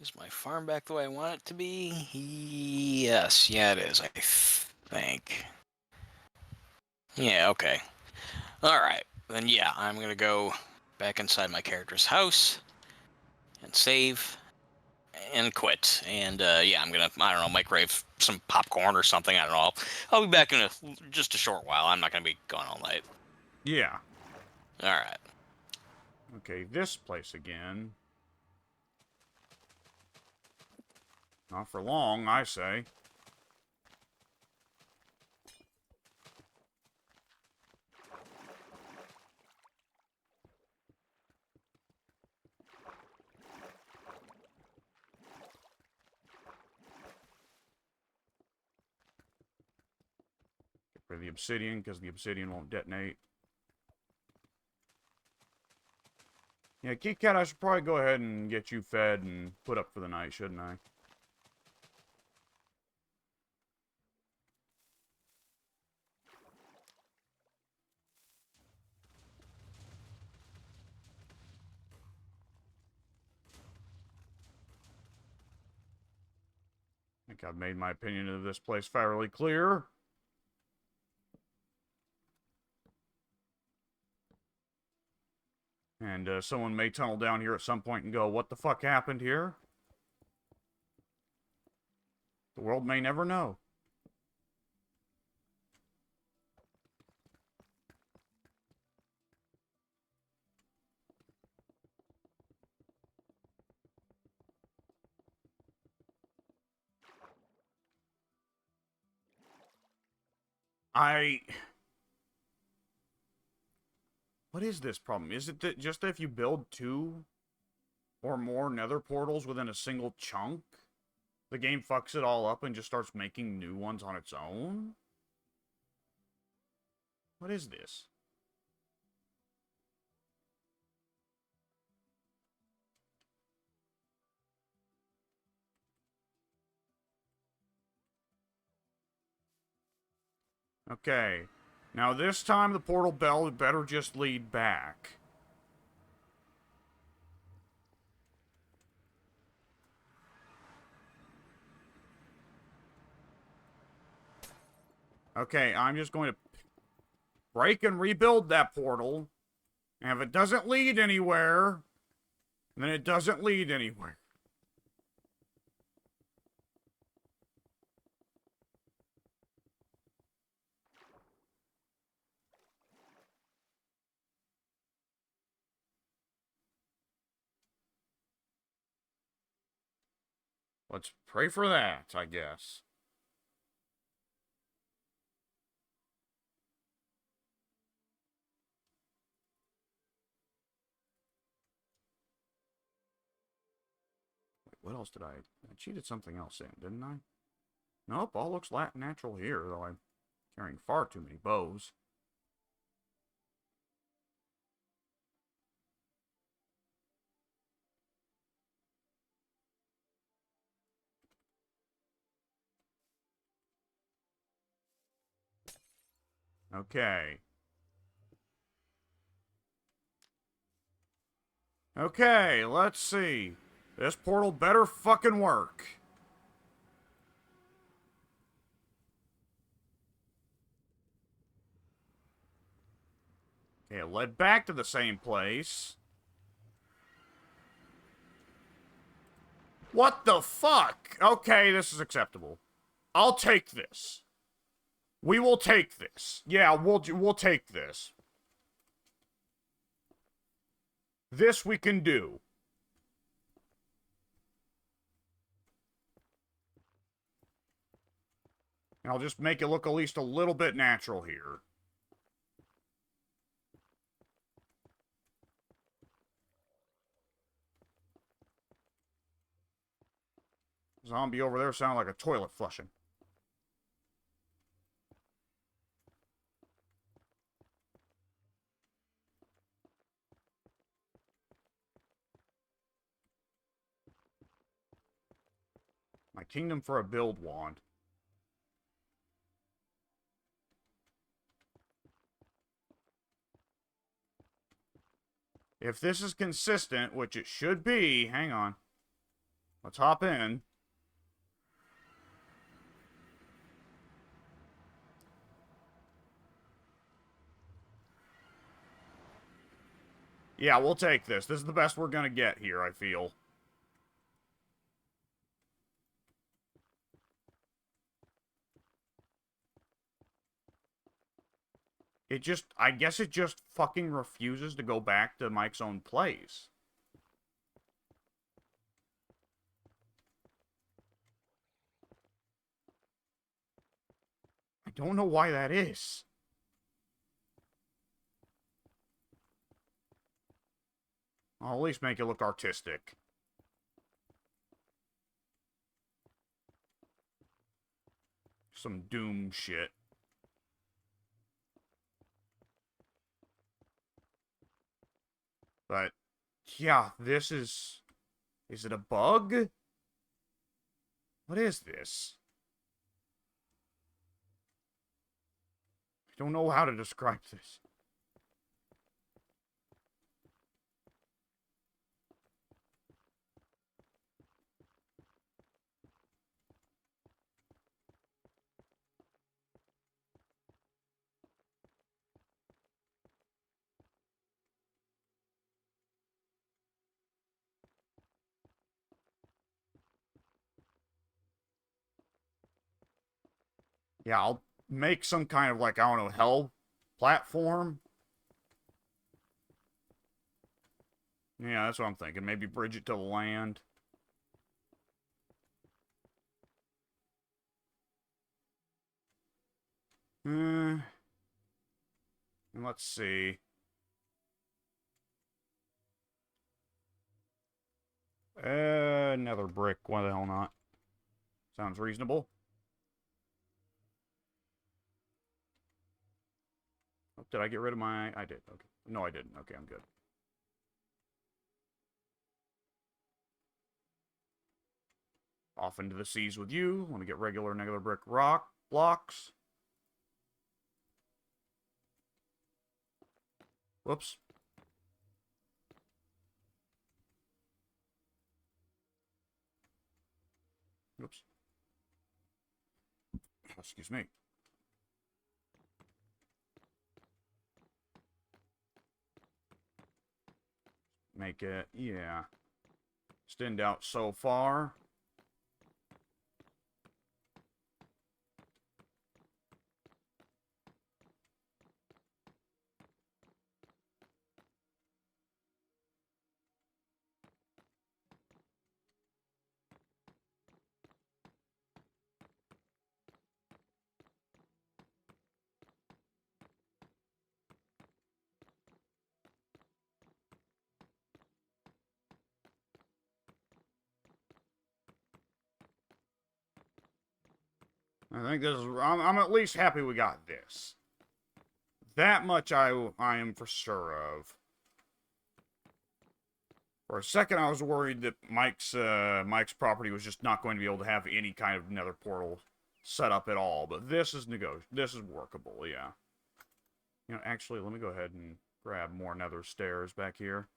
Is my farm back the way I want it to be? Yes, yeah, it is, I think. Yeah, okay. Alright, then yeah, I'm gonna go back inside my character's house and save and quit. And yeah, I'm gonna, I don't know, microwave some popcorn or something. I don't know. I'll be back in just a short while. I'm not gonna be gone all night. Yeah. Alright. Okay, this place again. Not for long, I say. Get rid of the obsidian, because the obsidian won't detonate. Yeah, Kit Kat, I should probably go ahead and get you fed and put up for the night, shouldn't I? I think I've made my opinion of this place fairly clear. And someone may tunnel down here at some point and go, what the fuck happened here? The world may never know. What is this problem? Is it that just if you build 2 or more nether portals within a single chunk, the game fucks it all up and just starts making new ones on its own? What is this? Okay. Now this time the portal bell had better just lead back. Okay, I'm just going to break and rebuild that portal. And if it doesn't lead anywhere, And then it doesn't lead anywhere. Let's pray for that, I guess. Wait, what else did I cheated something else in, didn't I? Nope, all looks natural here, though I'm carrying far too many bows. Okay. Okay, let's see. This portal better fucking work. Okay, it led back to the same place. What the fuck? Okay, this is acceptable. I'll take this. We will take this. Yeah, we'll take this. This we can do. And I'll just make it look at least a little bit natural here. Zombie over there sounded like a toilet flushing. My kingdom for a build wand. If this is consistent, which it should be, hang on. Let's hop in. Yeah, we'll take this. This is the best we're gonna get here, I feel. I guess it just fucking refuses to go back to Mike's own place. I don't know why that is. I'll at least make it look artistic. Some Doom shit. But, yeah, this is... Is it a bug? What is this? I don't know how to describe this. Yeah, I'll make some kind of, like, I don't know, hell platform. Yeah, that's what I'm thinking. Maybe bridge it to the land. And let's see. Another brick. Why the hell not? Sounds reasonable. Oh, did I get rid of my... I did. Okay. No, I didn't. Okay, I'm good. Off into the seas with you. Want to get regular brick rock blocks. Whoops. Oops. Excuse me. Make it, yeah. Extend out so far. I think this is... I'm at least happy we got this. That much I am for sure of. For a second, I was worried that Mike's property was just not going to be able to have any kind of nether portal set up at all. But this is this is workable, yeah. You know, actually, let me go ahead and grab more nether stairs back here.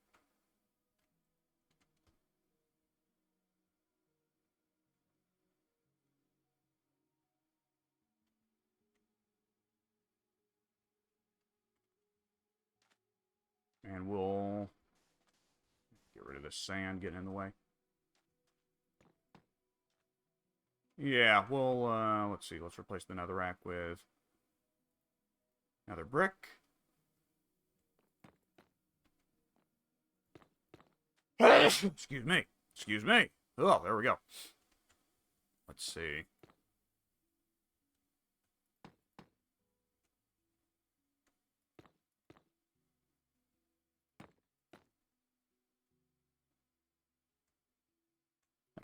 And we'll get rid of this sand getting in the way. Yeah, well, let's see. Let's replace the netherrack with another brick. Excuse me. Excuse me. Oh, there we go. Let's see.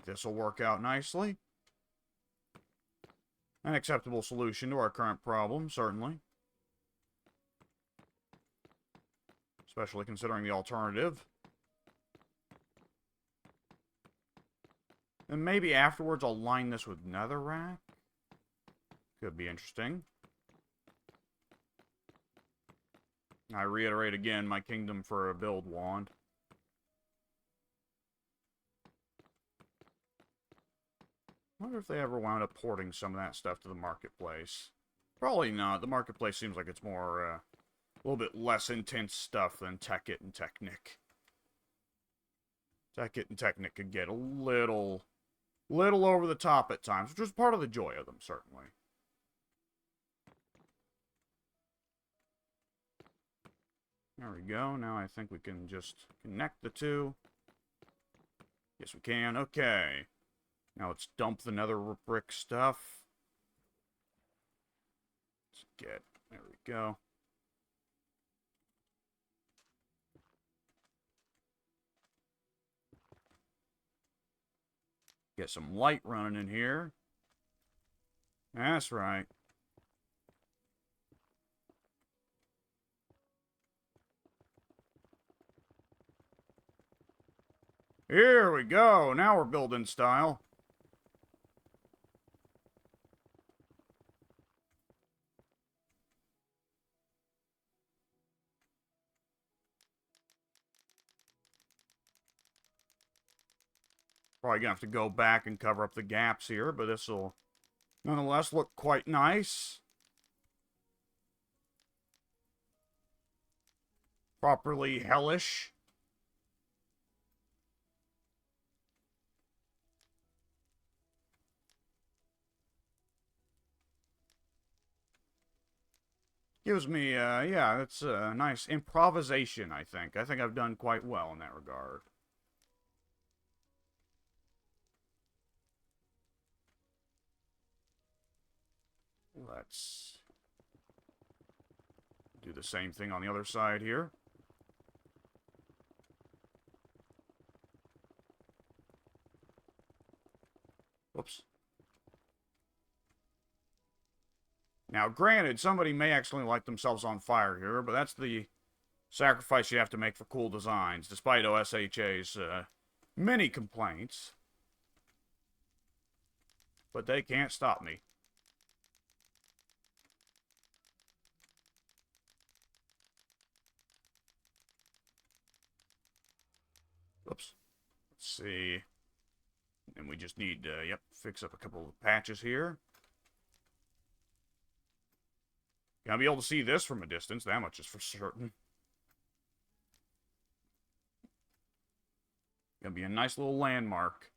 This will work out nicely. An acceptable solution to our current problem, certainly. Especially considering the alternative. And maybe afterwards I'll line this with netherrack. Could be interesting. I reiterate again my kingdom for a build wand. I wonder if they ever wound up porting some of that stuff to the marketplace. Probably not. The marketplace seems like it's more, a little bit less intense stuff than Tekkit and Technic. Tekkit and Technic could get a little over the top at times, which was part of the joy of them, certainly. There we go. Now I think we can just connect the two. Yes, we can. Okay. Now let's dump the nether brick stuff. Let's get... There we go. Get some light running in here. That's right. Here we go. Now we're building style. Probably gonna have to go back and cover up the gaps here, but this will nonetheless look quite nice. Properly hellish. Gives me, yeah, it's a nice improvisation, I think. I think I've done quite well in that regard. Let's do the same thing on the other side here. Whoops. Now, granted, somebody may actually light themselves on fire here, but that's the sacrifice you have to make for cool designs, despite OSHA's many complaints. But they can't stop me. Oops. Let's see. And we just need to, yep, fix up a couple of patches here. Gonna be able to see this from a distance, that much is for certain. Gonna be a nice little landmark.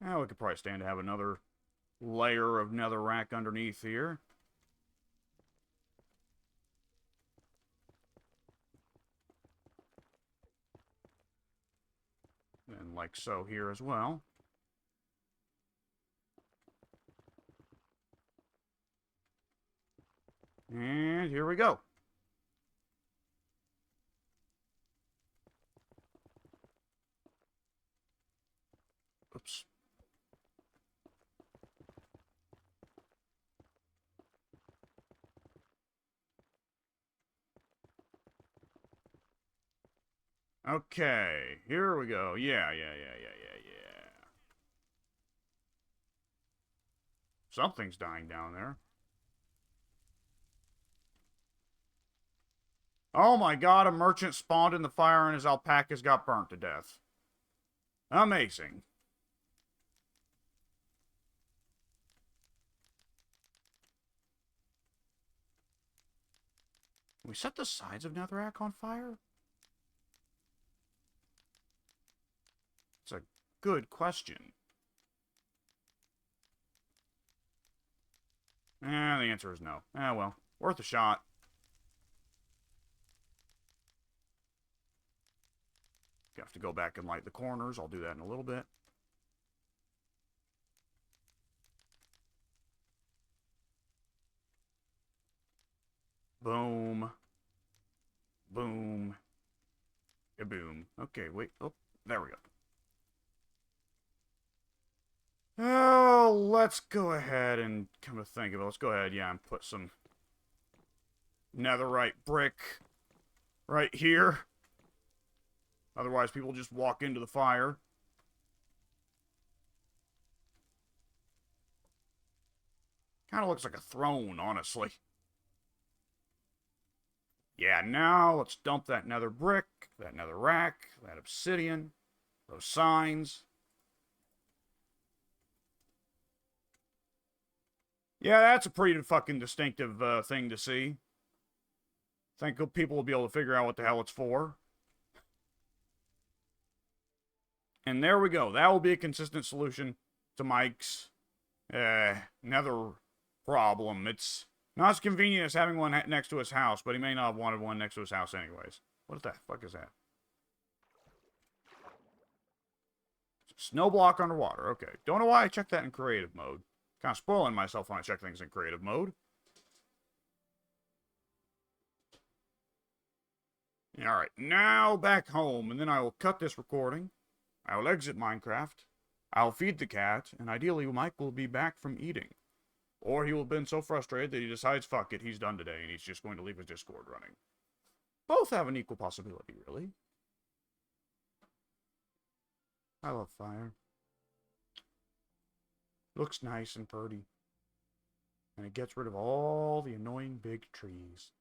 Now we could probably stand to have another layer of netherrack underneath here. And like so here as well. And here we go. Oops. Okay, here we go. Yeah. Something's dying down there. Oh my god, a merchant spawned in the fire and his alpacas got burnt to death. Amazing. Can we set the sides of Netherrack on fire? It's a good question. The answer is no. Well, worth a shot. Have to go back and light the corners. I'll do that in a little bit. Boom. Boom. Kaboom. Okay, wait. Oh, there we go. Oh, let's go ahead and come to think of it. Let's go ahead, yeah, and put some netherite brick right here. Otherwise, people just walk into the fire. Kind of looks like a throne, honestly. Yeah, now let's dump that nether brick, that nether rack, that obsidian, those signs. Yeah, that's a pretty fucking distinctive thing to see. I think people will be able to figure out what the hell it's for. And there we go. That will be a consistent solution to Mike's nether problem. It's not as convenient as having one next to his house, but he may not have wanted one next to his house anyways. What the fuck is that? Snow block underwater. Okay. Don't know why I checked that in creative mode. Kind of spoiling myself when I check things in creative mode. Alright, now back home, and then I will cut this recording. I will exit Minecraft. I'll feed the cat, and ideally Mike will be back from eating. Or he will have been so frustrated that he decides, fuck it, he's done today, and he's just going to leave his Discord running. Both have an equal possibility, really. I love fire. Looks nice and pretty. And it gets rid of all the annoying big trees.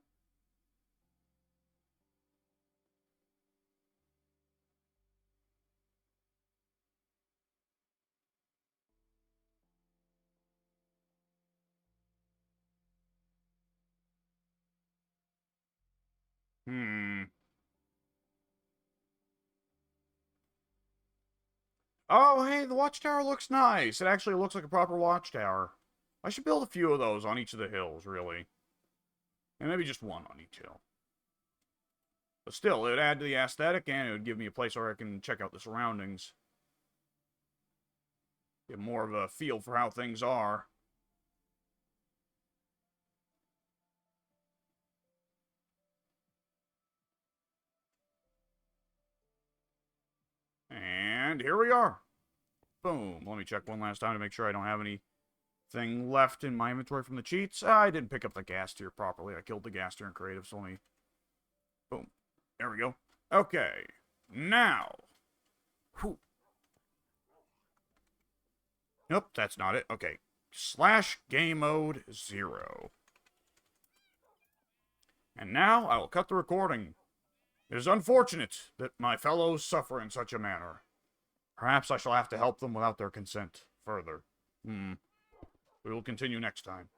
Oh, hey, the watchtower looks nice. It actually looks like a proper watchtower. I should build a few of those on each of the hills, really. And maybe just one on each hill. But still, it would add to the aesthetic, and it would give me a place where I can check out the surroundings. Get more of a feel for how things are. And here we are. Boom. Let me check one last time to make sure I don't have anything left in my inventory from the cheats. I didn't pick up the gas tier properly. I killed the gas tier in creative, so let me... Boom. There we go. Okay. Now. Whew. Nope, that's not it. Okay. / game mode 0. And now I will cut the recording. It is unfortunate that my fellows suffer in such a manner. Perhaps I shall have to help them without their consent further. We will continue next time.